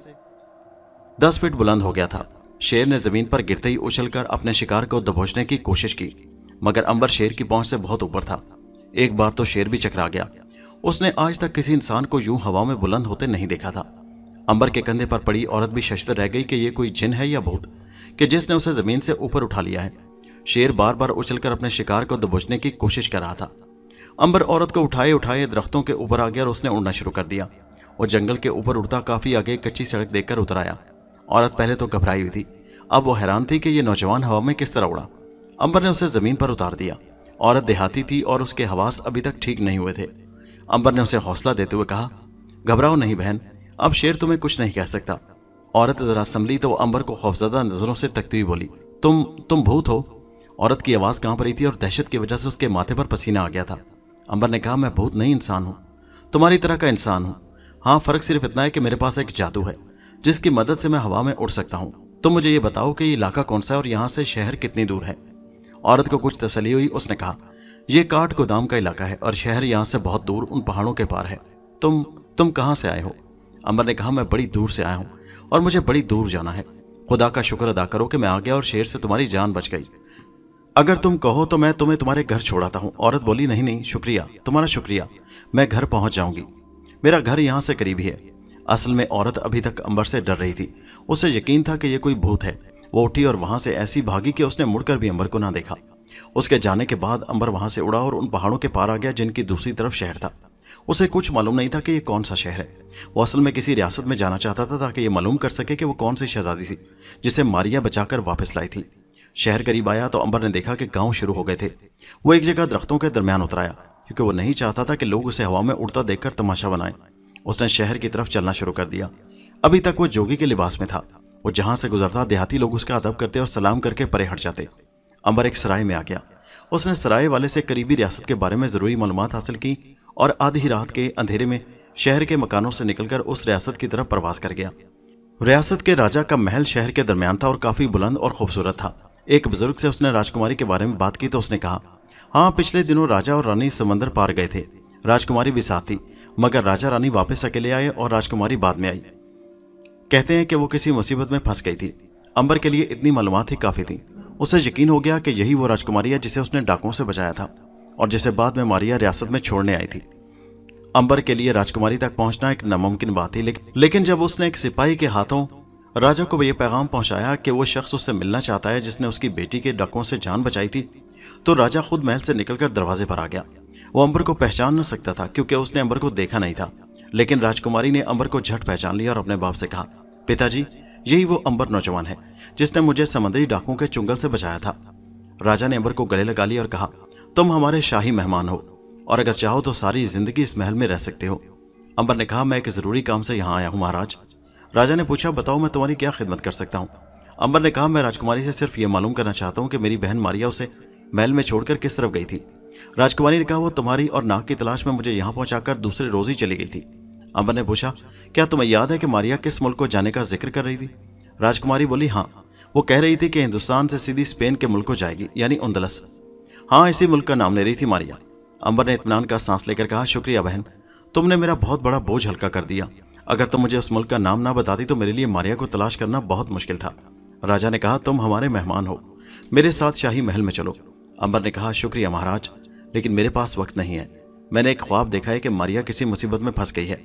10 फीट बुलंद हो गया था। शेर ने जमीन पर गिरते ही उछलकर अपने शिकार को दबोचने की कोशिश की, मगर अंबर शेर की पहुंच से बहुत ऊपर था। एक बार तो शेर भी चकरा गया। उसने आज तक किसी इंसान को यूं हवा में बुलंद होते नहीं देखा था। अंबर के कंधे पर पड़ी औरत भी शशतर रह गई कि यह कोई जिन है या भूत कि जिसने उसे जमीन से ऊपर उठा लिया है। शेर बार बार उछलकर अपने शिकार को दबोचने की कोशिश कर रहा था। अंबर औरत को उठाए उठाए दरख्तों के ऊपर आ गया और उसने उड़ना शुरू कर दिया। वो जंगल के ऊपर उड़ता काफी आगे कच्ची सड़क देखकर उतर आया। औरत पहले तो घबराई हुई थी, अब वो हैरान थी कि ये नौजवान हवा में किस तरह उड़ा। अंबर ने उसे जमीन पर उतार दिया। औरत देहाती थी और उसके हवास अभी तक ठीक नहीं हुए थे। अंबर ने उसे हौसला देते हुए कहा, घबराओ नहीं बहन, अब शेर तुम्हें कुछ नहीं कह सकता। औरत जरा संभली तो अंबर को खौफजदा नजरों से तकती हुई बोली, तुम भूत हो। औरत की आवाज कांप रही थी और दहशत की वजह से उसके माथे पर पसीना आ गया था। अंबर ने कहा, मैं भूत नहीं इंसान हूं, तुम्हारी तरह का इंसान हूं। हाँ, फर्क सिर्फ इतना है कि मेरे पास एक जादू है जिसकी मदद से मैं हवा में उड़ सकता हूं। तुम मुझे ये बताओ कि ये इलाका कौन सा है और यहां से शहर कितनी दूर है। औरत को कुछ तसल्ली हुई। उसने कहा, यह काठ गोदाम का इलाका है और शहर यहां से बहुत दूर उन पहाड़ों के पार है। तुम कहां से आए हो? अंबर ने कहा, मैं बड़ी दूर से आया हूं और मुझे बड़ी दूर जाना है। खुदा का शुक्र अदा करो कि मैं आ गया और शेर से तुम्हारी जान बच गई। अगर तुम कहो तो मैं तुम्हें तुम्हारे घर छोड़ाता हूं। औरत बोली, नहीं शुक्रिया, तुम्हारा शुक्रिया, मैं घर पहुंच जाऊंगी, मेरा घर यहां से करीब ही है। असल में औरत अभी तक अंबर से डर रही थी। उसे यकीन था कि यह कोई भूत है। वो उठी और वहां से ऐसी भागी कि उसने मुड़कर भी अंबर को ना देखा। उसके जाने के बाद अंबर वहां से उड़ा और उन पहाड़ों के पार आ गया जिनकी दूसरी तरफ शहर था। उसे कुछ मालूम नहीं था कि यह कौन सा शहर है। वो असल में किसी रियासत में जाना चाहता था ताकि ये मालूम कर सके कि वो कौन सी शहजादी थी जिसे मारिया बचाकर वापस लाई थी। शहर करीब आया तो अंबर ने देखा कि गांव शुरू हो गए थे। वो एक जगह दरख्तों के दरमियान उतराया क्योंकि वो नहीं चाहता था कि लोग उसे हवा में उड़ता देखकर तमाशा बनाएं। उसने शहर की तरफ चलना शुरू कर दिया। अभी तक वो जोगी के लिबास में था। वो जहां से गुजरता देहाती लोग उसका अदब करते और सलाम करके परे हट जाते। अंबर एक सराय में आ गया। उसने सराय वाले से करीबी रियासत के बारे में जरूरी मालूमात हासिल की और आधी रात के अंधेरे में शहर के मकानों से निकलकर उस रियासत की तरफ प्रवास कर गया। रियासत के राजा का महल शहर के दरमियान था और काफी बुलंद और खूबसूरत था। एक बुजुर्ग से उसने राजकुमारी के बारे में बात की तो उसने कहा, हाँ, पिछले दिनों राजा और रानी समंदर पार गए थे। राजकुमारी भी साथ थी, मगर राजा रानी वापस अकेले आए और राजकुमारी बाद में आई। कहते हैं कि वो किसी मुसीबत में फंस गई थी। अंबर के लिए इतनी मालूमात ही काफी थी। उसे यकीन हो गया कि यही वो राजकुमारी है जिसे उसने डाकुओं से बचाया था। और जिसे बाद में मारिया रियासत में छोड़ने आई थी। अंबर के लिए राजकुमारी तक पहुंचना एक नामुमकिन बात थी, लेकिन जब उसने एक सिपाही के हाथों राजा को यह पैगाम पहुंचाया कि वो शख्स उससे मिलना चाहता है जिसने उसकी बेटी के डाकुओं से जान बचाई थी, तो राजा खुद महल से निकलकर दरवाजे पर आ गया। वो अंबर को पहचान न सकता था क्योंकि उसने अंबर को देखा नहीं था, लेकिन राजकुमारी ने अंबर को झट पहचान लिया और अपने बाप से कहा, पिताजी, यही वो अंबर नौजवान है जिसने मुझे समुद्री डाकुओं के चुंगल से बचाया था। राजा ने अंबर को गले लगा लिया और कहा, तुम हमारे शाही मेहमान हो और अगर चाहो तो सारी जिंदगी इस महल में रह सकते हो। अंबर ने कहा, मैं एक जरूरी काम से यहाँ आया हूँ महाराज। राजा ने पूछा, बताओ मैं तुम्हारी क्या खिदमत कर सकता हूँ। अंबर ने कहा, मैं राजकुमारी से सिर्फ ये मालूम करना चाहता हूँ कि मेरी बहन मारिया उसे महल में छोड़कर किस तरफ गई थी। राजकुमारी ने कहा, वो तुम्हारी और नाक की तलाश में मुझे यहाँ पहुंचाकर दूसरे रोज ही चली गई थी। अंबर ने पूछा, क्या तुम्हें याद है कि मारिया किस मुल्क को जाने का जिक्र कर रही थी। राजकुमारी बोली, हाँ, वो कह रही थी कि हिंदुस्तान से सीधी स्पेन के मुल्क को जाएगी, यानी उंदलस। हाँ, इसी मुल्क का नाम ले रही थी मारिया। अंबर ने इत्मीनान का सांस लेकर कहा, शुक्रिया बहन, तुमने मेरा बहुत बड़ा बोझ हल्का कर दिया। अगर तुम मुझे उस मुल्क का नाम ना बताती तो मेरे लिए मारिया को तलाश करना बहुत मुश्किल था। राजा ने कहा, तुम हमारे मेहमान हो, मेरे साथ शाही महल में चलो। अंबर ने कहा, शुक्रिया महाराज, लेकिन मेरे पास वक्त नहीं है। मैंने एक ख्वाब देखा है कि मारिया किसी मुसीबत में फंस गई है।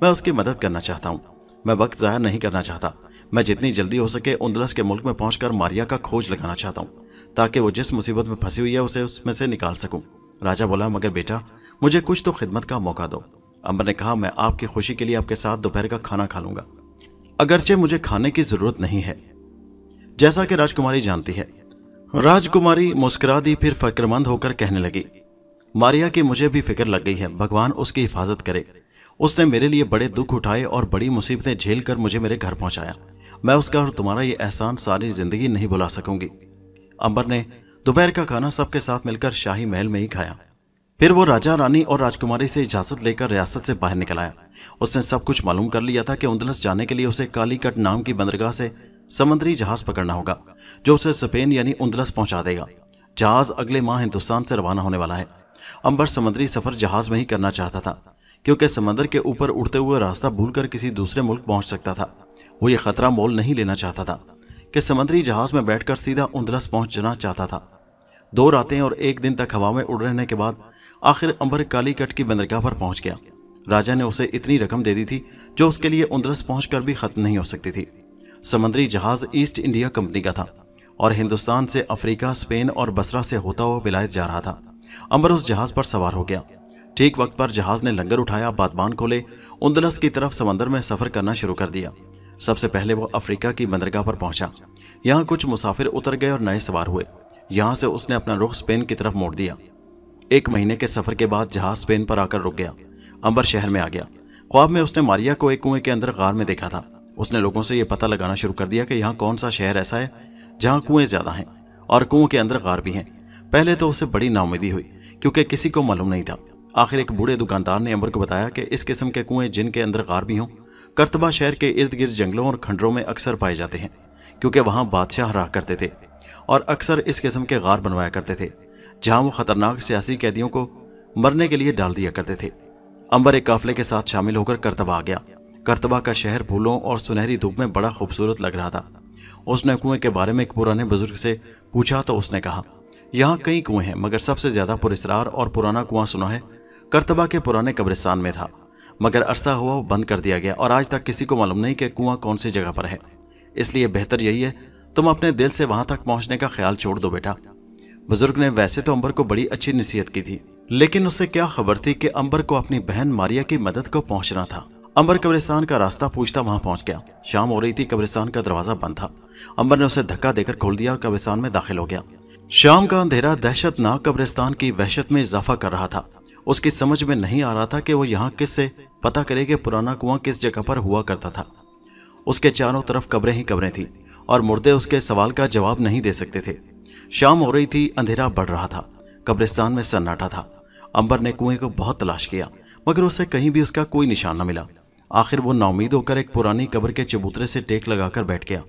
मैं उसकी मदद करना चाहता हूँ। मैं वक्त ज़ाया नहीं करना चाहता। मैं जितनी जल्दी हो सके उंदलस के मुल्क में पहुंचकर मारिया का खोज लगाना चाहता हूँ, ताकि वो जिस मुसीबत में फंसी हुई है उसे उसमें से निकाल सकूं। राजा बोला, मगर बेटा, मुझे कुछ तो खिदमत का मौका दो। अंबर ने कहा, मैं आपकी खुशी के लिए आपके साथ दोपहर का खाना खा लूंगा, अगरचे मुझे खाने की जरूरत नहीं है, जैसा कि राजकुमारी जानती है। राजकुमारी मुस्कुरा दी, फिर फिक्रमंद होकर कहने लगी, मारिया की मुझे भी फिक्र लग गई है, भगवान उसकी हिफाजत करे। उसने मेरे लिए बड़े दुख उठाए और बड़ी मुसीबतें झेल कर मुझे मेरे घर पहुंचाया। मैं उसका और तुम्हारा ये एहसान सारी जिंदगी नहीं भुला सकूंगी। अंबर ने दोपहर का खाना सबके साथ मिलकर शाही महल में ही खाया। फिर वो राजा, रानी और राजकुमारी से इजाजत लेकर रियासत से बाहर निकल आया। उसने सब कुछ मालूम कर लिया था कि उंदलस जाने के लिए उसे कालीकट नाम की बंदरगाह से समुद्री जहाज पकड़ना होगा, जो उसे स्पेन यानी उंदलस पहुंचा देगा। जहाज अगले माह हिंदुस्तान से रवाना होने वाला है। अंबर समुद्री सफर जहाज में ही करना चाहता था, क्योंकि समंदर के ऊपर उड़ते हुए रास्ता भूलकर किसी दूसरे मुल्क पहुंच सकता था। वो ये खतरा मोल नहीं लेना चाहता था कि समुद्री जहाज में बैठकर सीधा उंदलस पहुंचना चाहता था। 2 रातें और 1 दिन तक हवा में उड़ रहने के बाद आखिर अंबर कालीकट की बंदरगाह पर पहुंच गया। राजा ने उसे इतनी रकम दे दी थी जो उसके लिए उंदलस पहुंचकर भी खत्म नहीं हो सकती थी। समुद्री जहाज ईस्ट इंडिया कंपनी का था और हिंदुस्तान से अफ्रीका, स्पेन और बसरा से होता हुआ विलायत जा रहा था। अंबर उस जहाज पर सवार हो गया। ठीक वक्त पर जहाज ने लंगर उठाया, बातबान खोले, उंदलस की तरफ समंदर में सफर करना शुरू कर दिया। सबसे पहले वो अफ्रीका की बंदरगाह पर पहुंचा। यहाँ कुछ मुसाफिर उतर गए और नए सवार हुए। यहाँ से उसने अपना रुख स्पेन की तरफ मोड़ दिया। 1 महीने के सफर के बाद जहाज स्पेन पर आकर रुक गया। अंबर शहर में आ गया। ख्वाब में उसने मारिया को एक कुएं के अंदर गार में देखा था। उसने लोगों से यह पता लगाना शुरू कर दिया कि यहाँ कौन सा शहर ऐसा है जहाँ कुएं ज्यादा हैं और कुओं के अंदर गार भी हैं। पहले तो उसे बड़ी नाउमीदी हुई, क्योंकि किसी को मालूम नहीं था। आखिर एक बूढ़े दुकानदार ने अंबर को बताया कि इस किस्म के कुएं जिनके अंदर गार भी हों, करतबा शहर के इर्द गिर्द जंगलों और खंडरों में अक्सर पाए जाते हैं, क्योंकि वहां बादशाह रहा करते थे और अक्सर इस किस्म के गार बनवाया करते थे, जहां वो खतरनाक सियासी कैदियों को मरने के लिए डाल दिया करते थे। अंबर एक काफले के साथ शामिल होकर करतबा आ गया। करतबा का शहर फूलों और सुनहरी धूप में बड़ा खूबसूरत लग रहा था। उसने कुएं के बारे में एक पुराने बुजुर्ग से पूछा तो उसने कहा, यहाँ कई कुएं हैं, मगर सबसे ज्यादा पुरस्कार और पुराना कुआं सुना है करतबा के पुराने कब्रिस्तान में था, मगर अरसा हुआ वो बंद कर दिया गया और आज तक किसी को मालूम नहीं कि कुआं कौन सी जगह पर है। इसलिए बेहतर यही है तुम अपने दिल से वहां तक पहुंचने का ख्याल छोड़ दो बेटा। बुजुर्ग ने वैसे तो अंबर को बड़ी अच्छी नसीहत की थी, लेकिन उसे क्या खबर थी कि अंबर को अपनी बहन मारिया की मदद को पहुंचना था। अंबर कब्रिस्तान का रास्ता पूछता वहां पहुंच गया। शाम हो रही थी, कब्रिस्तान का दरवाजा बंद था। अंबर ने उसे धक्का देकर खोल दिया और कब्रिस्तान में दाखिल हो गया। शाम का अंधेरा दहशतनाक कब्रिस्तान की वहशत में इजाफा कर रहा था। उसकी समझ में नहीं आ रहा था कि वो यहाँ किससे पता करे कि पुराना कुआं किस जगह पर हुआ करता था। उसके चारों तरफ कब्रें ही कब्रें थी और मुर्दे उसके सवाल का जवाब नहीं दे सकते थे। शाम हो रही थी, अंधेरा बढ़ रहा था, कब्रिस्तान में सन्नाटा था। अंबर ने कुएं को बहुत तलाश किया, मगर उसे कहीं भी उसका कोई निशान न मिला। आखिर वो नाउमीद होकर एक पुरानी कब्र के चबूतरे से टेक लगाकर बैठ गया।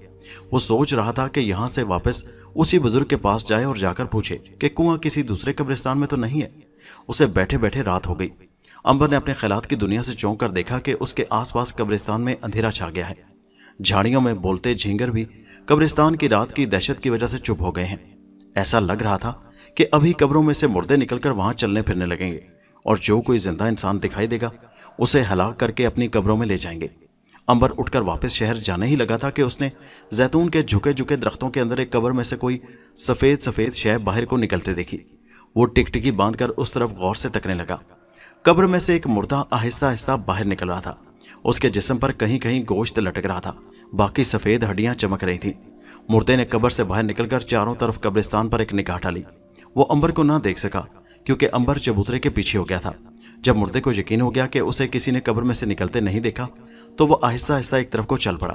वो सोच रहा था कि यहाँ से वापस उसी बुजुर्ग के पास जाए और जाकर पूछे कि कुआं किसी दूसरे कब्रिस्तान में तो नहीं है। उसे बैठे बैठे रात हो गई। अंबर ने अपने ख्यालात की दुनिया से चौंक कर देखा कि उसके आसपास कब्रिस्तान में अंधेरा छा गया है। झाड़ियों में बोलते झींगर भी कब्रिस्तान की रात की दहशत की वजह से चुप हो गए हैं। ऐसा लग रहा था कि अभी कब्रों में से मुर्दे निकलकर वहां चलने फिरने लगेंगे और जो कोई जिंदा इंसान दिखाई देगा उसे हलाक करके अपनी कब्रों में ले जाएंगे। अंबर उठकर वापस शहर जाने ही लगा था कि उसने जैतून के झुके झुके दरख्तों के अंदर एक कब्र में से कोई सफेद सफेद शय बाहर को निकलते देखी। वो टिकटिकी बांधकर उस तरफ गौर से तकने लगा। कब्र में से एक मुर्दा आहिस्ता आहिस्ता बाहर निकल रहा था। उसके जिस्म पर कहीं कहीं गोश्त लटक रहा था, बाकी सफेद हड्डियां चमक रही थीं। मुर्दे ने कब्र से बाहर निकलकर चारों तरफ कब्रिस्तान पर एक निगाह डाली। वो अंबर को ना देख सका क्योंकि अंबर चबूतरे के पीछे हो गया था। जब मुर्दे को यकीन हो गया कि उसे किसी ने कब्र में से निकलते नहीं देखा तो वो आहिस्ता आहिस्ता एक तरफ को चल पड़ा।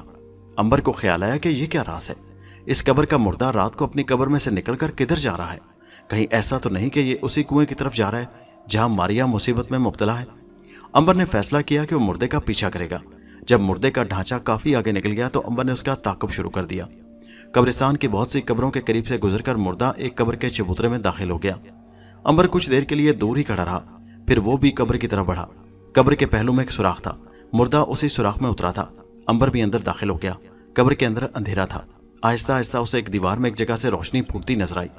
अंबर को ख्याल आया कि ये क्या राज है, इस कब्र का मुर्दा रात को अपनी कब्र में से निकलकर किधर जा रहा है। कहीं ऐसा तो नहीं कि ये उसी कुएं की तरफ जा रहा है जहां मारिया मुसीबत में मुब्तला है। अंबर ने फैसला किया कि वो मुर्दे का पीछा करेगा। जब मुर्दे का ढांचा काफी आगे निकल गया तो अंबर ने उसका ताक़ुब शुरू कर दिया। कब्रिस्तान की बहुत सी कब्रों के करीब से गुजरकर मुर्दा एक कब्र के चबूतरे में दाखिल हो गया। अंबर कुछ देर के लिए दूर ही खड़ा रहा, फिर वो भी कब्र की तरफ बढ़ा। कब्र के पहलू में एक सुराख था, मुर्दा उसी सुराख में उतरा था। अंबर भी अंदर दाखिल हो गया। कब्र के अंदर अंधेरा था। आहिस्ता आहिस्ता उसे एक दीवार में एक जगह से रोशनी फूटती नजर आई।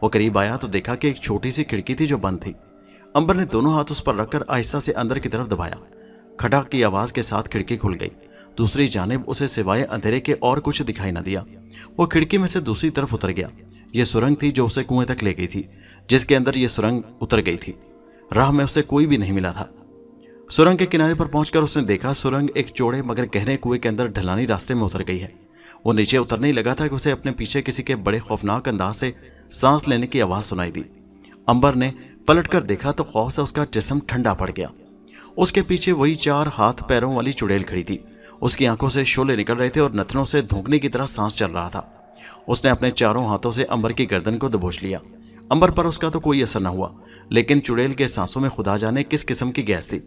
वो करीब आया तो देखा कि एक छोटी सी खिड़की थी जो बंद थी। अंबर ने दोनों हाथ उस पर रखकर आहिस्ता से अंदर की तरफ दबाया। खटाक की आवाज के साथ खिड़की खुल गई। दूसरी जानिब उसे सिवाय अंधेरे के और कुछ दिखाई न दिया। वो खिड़की में से दूसरी तरफ उतर गया। ये सुरंग थी जो उसे कुएं तक ले गई थी, जिसके अंदर ये सुरंग उतर गई थी। राह में उसे कोई भी नहीं मिला था। सुरंग के किनारे पर पहुंचकर उसने देखा सुरंग एक चौड़े मगर गहरे कुएं के अंदर ढलानी रास्ते में उतर गई है। वो नीचे उतरने ही लगा था कि उसे अपने पीछे किसी के बड़े खौफनाक अंदाज से सांस लेने की आवाज सुनाई दी। अंबर ने पलटकर देखा तो खौफ से उसका जिस्म ठंडा पड़ गया। उसके पीछे वही 4 हाथ पैरों वाली चुड़ैल खड़ी थी। उसकी आंखों से शोले निकल रहे थे और नथनों से धोखने की तरह सांस चल रहा था। उसने अपने चारों हाथों से अंबर की गर्दन को दबोच लिया। अंबर पर उसका तो कोई असर न हुआ, लेकिन चुड़ैल के सांसों में खुदा जाने किस किस्म की गैस थी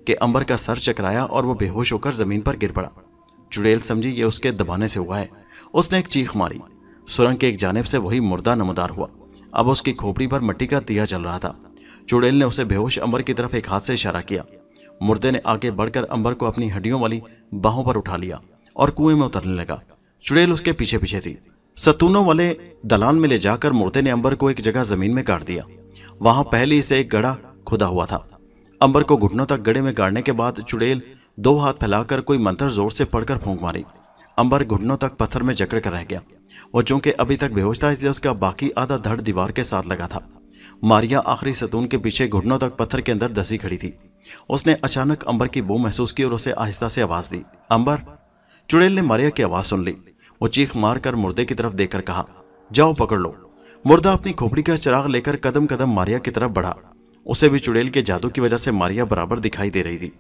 कि अंबर का सर चकराया और वो बेहोश होकर जमीन पर गिर पड़ा। चुड़ैल समझी ये उसके दबाने से हुआ है। उसने एक चीख मारी। सुरंग के एक जानिब से वही मुर्दा नमदार हुआ। अब उसकी खोपड़ी पर मिट्टी का दिया जल रहा था। चुड़ैल ने उसे बेहोश अंबर की तरफ एक हाथ से इशारा किया। मुर्दे ने आगे बढ़कर अंबर को अपनी हड्डियों वाली बाहों पर उठा लिया और कुएं में उतरने लगा। चुड़ैल उसके पीछे पीछे थी। सतूनों वाले दलान में ले जाकर मुर्दे ने अंबर को एक जगह जमीन में गाड़ दिया। वहां पहले से एक गड़ा खुदा हुआ था। अंबर को घुटनों तक गड़े में गाड़ने के बाद चुड़ैल 2 हाथ फैलाकर कोई मंत्र जोर से पढ़कर फूंक मारी। अंबर घुटनों तक पत्थर में जकड़ कर रह गया। वो चूंकि अभी तक बेहोश था इसलिए उसका बाकी आधा धड़ दीवार के साथ लगा था। मारिया आखिरी सतून के पीछे घुटनों तक पत्थर के अंदर धसी खड़ी थी। उसने अचानक अंबर की बू महसूस की और उसे आहिस्ता से आवाज दी, अंबर। चुड़ैल ने मारिया की आवाज सुन ली। वो चीख मारकर मुर्दे की तरफ देखकर कहा, जाओ पकड़ लो। मुर्दा अपनी खोपड़ी का चिराग लेकर कदम कदम मारिया की तरफ बढ़ा। उसे भी चुड़ैल के जादू की वजह से मारिया बराबर दिखाई दे रही थी।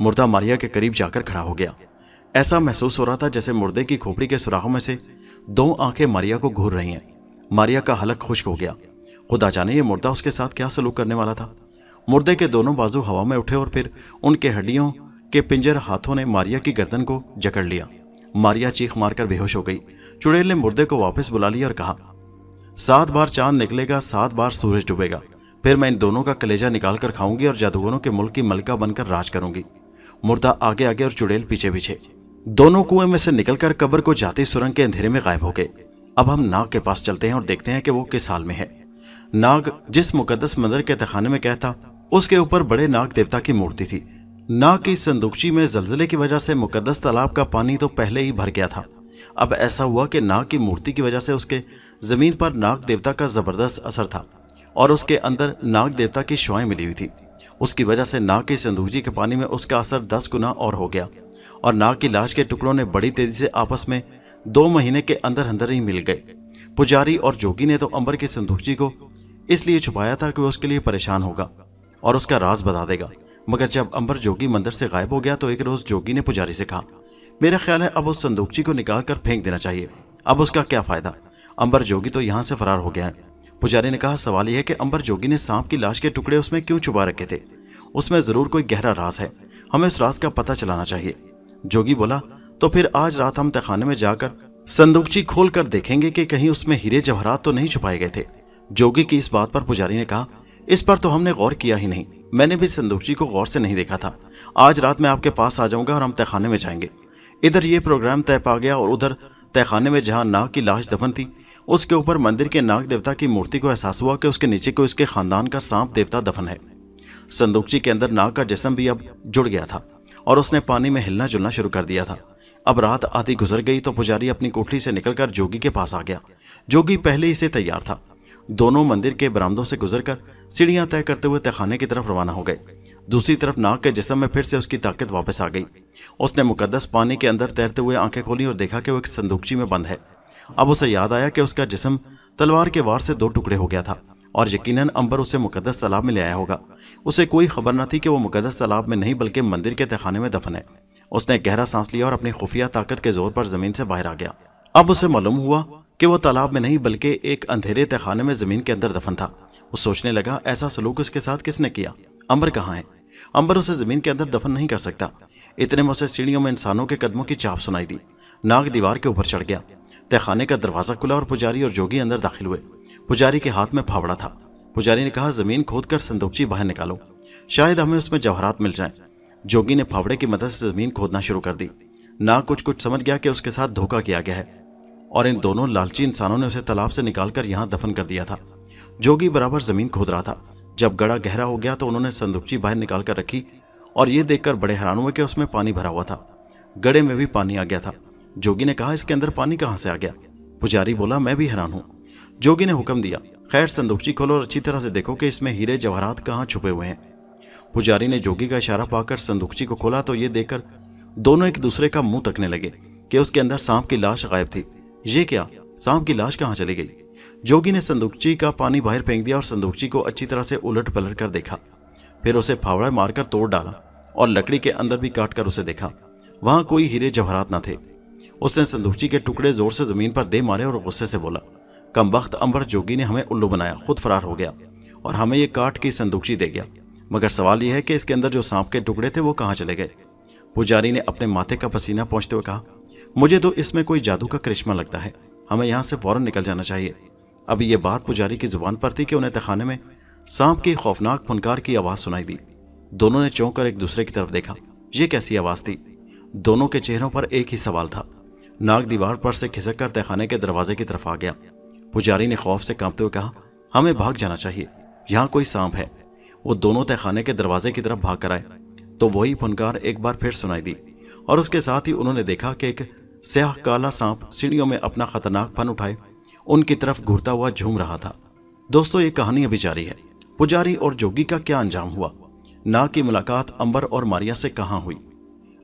मुर्दा मारिया के करीब जाकर खड़ा हो गया। ऐसा महसूस हो रहा था जैसे मुर्दे की खोपड़ी के सुराखों में से 2 आंखें मारिया को घूर रही हैं। मारिया का हलक खुश्क हो गया। खुदा जाने ये मुर्दा उसके साथ क्या सलूक करने वाला था। मुर्दे के दोनों बाजू हवा में उठे और फिर उनके हड्डियों के पिंजर हाथों ने मारिया की गर्दन को जकड़ लिया। मारिया चीख मारकर बेहोश हो गई। चुड़ैल ने मुर्दे को वापस बुला लिया और कहा, 7 बार चांद निकलेगा, 7 बार सूरज डूबेगा, फिर मैं इन दोनों का कलेजा निकाल कर खाऊंगी और जादूगरों के मुल्क की मलका बनकर राज करूंगी। मुर्दा आगे आगे और चुड़ैल पीछे पीछे। दोनों कुएं में से निकलकर कब्र को जाती सुरंग के अंधेरे में गायब हो गए। अब हम नाग के पास चलते हैं और देखते हैं कि वो किस हाल में है। नाग जिस मुकद्दस मंदिर के तहखाने में गया था उसके ऊपर बड़े नाग देवता की मूर्ति थी। नाग की संदूकची में जलजले की वजह से मुकद्दस तालाब का पानी तो पहले ही भर गया था। अब ऐसा हुआ कि नाग की मूर्ति की वजह से उसके जमीन पर नाग देवता का जबरदस्त असर था और उसके अंदर नाग देवता की शुआएं मिली हुई थी। उसकी वजह से नाग की संदूकची के पानी में उसका असर 10 गुना और हो गया और नाग की लाश के टुकड़ों ने बड़ी तेजी से आपस में 2 महीने के अंदर अंदर ही मिल गए। पुजारी और जोगी ने तो अंबर की संदूकची को इसलिए छुपाया था कि वो उसके लिए परेशान होगा और उसका राज बता देगा। मगर जब अंबर जोगी मंदिर से गायब हो गया तो एक रोज जोगी ने पुजारी से कहा, मेरा ख्याल है अब उस संदूकची को निकाल कर फेंक देना चाहिए। अब उसका क्या फायदा, अंबर जोगी तो यहाँ से फरार हो गया है। पुजारी ने कहा, सवाल यह है कि अंबर जोगी ने सांप की लाश के टुकड़े उसमें क्यों छुपा रखे थे। उसमें जरूर कोई गहरा राज है, हमें उस राज का पता चलाना चाहिए। जोगी बोला, तो फिर आज रात हम तहखाने में जाकर संदूकची खोल कर देखेंगे कि कहीं उसमें हीरे जवाहरात तो नहीं छुपाए गए थे। जोगी की इस बात पर पुजारी ने कहा, इस पर तो हमने गौर किया ही नहीं, मैंने भी संदूकची को गौर से नहीं देखा था। आज रात मैं आपके पास आ जाऊंगा और हम तहखाने में जाएंगे। इधर ये प्रोग्राम तय पा गया और उधर तहखाने में जहां नाग की लाश दफन थी उसके ऊपर मंदिर के नाग देवता की मूर्ति को एहसास हुआ कि उसके नीचे कोई उसके खानदान का सांप देवता दफन है। संदूकची के अंदर नाग का जिस्म भी अब जुड़ गया था और उसने पानी में हिलना जुलना शुरू कर दिया था। अब रात आधी गुजर गई तो पुजारी अपनी कोठरी से निकलकर जोगी के पास आ गया। जोगी पहले ही से तैयार था। दोनों मंदिर के बरामदों से गुजरकर सीढ़ियां तय करते हुए तहखाने की तरफ रवाना हो गए। दूसरी तरफ नाग के जिस्म में फिर से उसकी ताकत वापस आ गई। उसने मुकद्दस पानी के अंदर तैरते हुए आंखें खोली और देखा कि वो एक संदूकची में बंद है। अब उसे याद आया कि उसका जिस्म तलवार के वार से 2 टुकड़े हो गया था और यकीनन अंबर उसे मुकद्दस तालाब में ले आया होगा। उसे कोई खबर न थी कि वो मुकद्दस तालाब में नहीं बल्कि मंदिर के तहखाने में दफन है। उसने गहरा सांस लिया और अपनी खुफिया ताकत के जोर पर जमीन से बाहर आ गया। अब उसे मालूम हुआ कि वो तालाब में नहीं बल्कि एक अंधेरे तहखाने में जमीन के अंदर दफन था। वो सोचने लगा, ऐसा सलूक उसके साथ किसने किया? अंबर कहाँ है? अंबर उसे जमीन के अंदर दफन नहीं कर सकता। इतने में उसे सीढ़ियों में इंसानों के कदमों की चाप सुनाई दी। नाग दीवार के ऊपर चढ़ गया। तहखाने का दरवाजा खुला और पुजारी और जोगी अंदर दाखिल हुए। पुजारी के हाथ में फावड़ा था। पुजारी ने कहा, जमीन खोदकर संदूकची बाहर निकालो, शायद हमें उसमें जवाहरात मिल जाएं। जोगी ने फावड़े की मदद से जमीन खोदना शुरू कर दी। नाग कुछ समझ गया कि उसके साथ धोखा किया गया है और इन दोनों लालची इंसानों ने उसे तालाब से निकालकर यहां दफन कर दिया था। जोगी बराबर जमीन खोद रहा था। जब गड़ा गहरा हो गया तो उन्होंने संदूकची बाहर निकाल कर रखी और ये देखकर बड़े हैरान हुए कि उसमें पानी भरा हुआ था। गड़े में भी पानी आ गया था। जोगी ने कहा, इसके अंदर पानी कहां से आ गया? पुजारी बोला, मैं भी हैरान हूं। जोगी ने हुक्म दिया, खैर संदूकची खोलो और अच्छी तरह से देखो कि इसमें हीरे जवाहरात कहां छुपे हुए हैं। पुजारी ने जोगी का इशारा पाकर संदूकची को खोला तो ये देखकर दोनों एक दूसरे का मुंह तकने लगे कि उसके अंदर सांप की लाश गायब थी। ये क्या, सांप की लाश कहां चली गई? जोगी ने संदूकची का पानी बाहर फेंक दिया और संदूकची को अच्छी तरह से उलट पलट कर देखा। फिर उसे फावड़ा मारकर तोड़ डाला और लकड़ी के अंदर भी काट कर उसे देखा। वहां कोई हीरे जवाहरात न थे। उसने संदूकची के टुकड़े जोर से जमीन पर दे मारे और गुस्से से बोला, कमबख्त अंबर, जोगी ने हमें उल्लू बनाया, खुद फरार हो गया और हमें ये काट की संदूकची दे गया। मगर सवाल यह है कि इसके अंदर जो सांप के टुकड़े थे वो कहाँ चले गए? पुजारी ने अपने माथे का पसीना पोंछते हुए कहा, मुझे तो इसमें कोई जादू का करिश्मा लगता है, हमें यहाँ से फौरन निकल जाना चाहिए। अभी ये बात पुजारी की जुबान पर थी कि उन्हें तहखाने में सांप की खौफनाक फुनकार की आवाज सुनाई दी। दोनों ने चौंक कर एक दूसरे की तरफ देखा। ये कैसी आवाज थी? दोनों के चेहरों पर एक ही सवाल था। नाग दीवार पर से खिसक कर तहखाने के दरवाजे की तरफ आ गया। पुजारी ने खौफ से कांपते हुए कहा, हमें भाग जाना चाहिए, यहाँ कोई सांप है। वो दोनों तहखाने के दरवाजे की तरफ भाग कर आए तो वही फुनकार एक बार फिर सुनाई दी और उसके साथ ही उन्होंने देखा कि एक स्याह काला सांप सीढ़ियों में अपना खतरनाक फन उठाए उनकी तरफ घूरता हुआ झूम रहा था। दोस्तों, ये कहानी अभी जारी है। पुजारी और जोगी का क्या अंजाम हुआ? नाग की मुलाकात अंबर और मारिया से कहाँ हुई?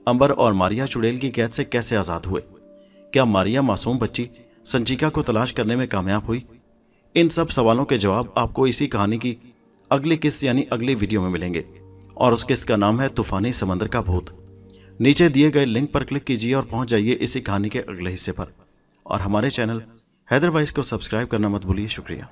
अंबर और मारिया चुड़ैल की कैद से कैसे आजाद हुए? क्या मारिया मासूम बच्ची संचिका को तलाश करने में कामयाब हुई? इन सब सवालों के जवाब आपको इसी कहानी की अगली किस्त यानी अगली वीडियो में मिलेंगे और उस किस्त का नाम है तूफानी समंदर का भूत। नीचे दिए गए लिंक पर क्लिक कीजिए और पहुंच जाइए इसी कहानी के अगले हिस्से पर। और हमारे चैनल हैदर वाइस को सब्सक्राइब करना मत भूलिए। शुक्रिया।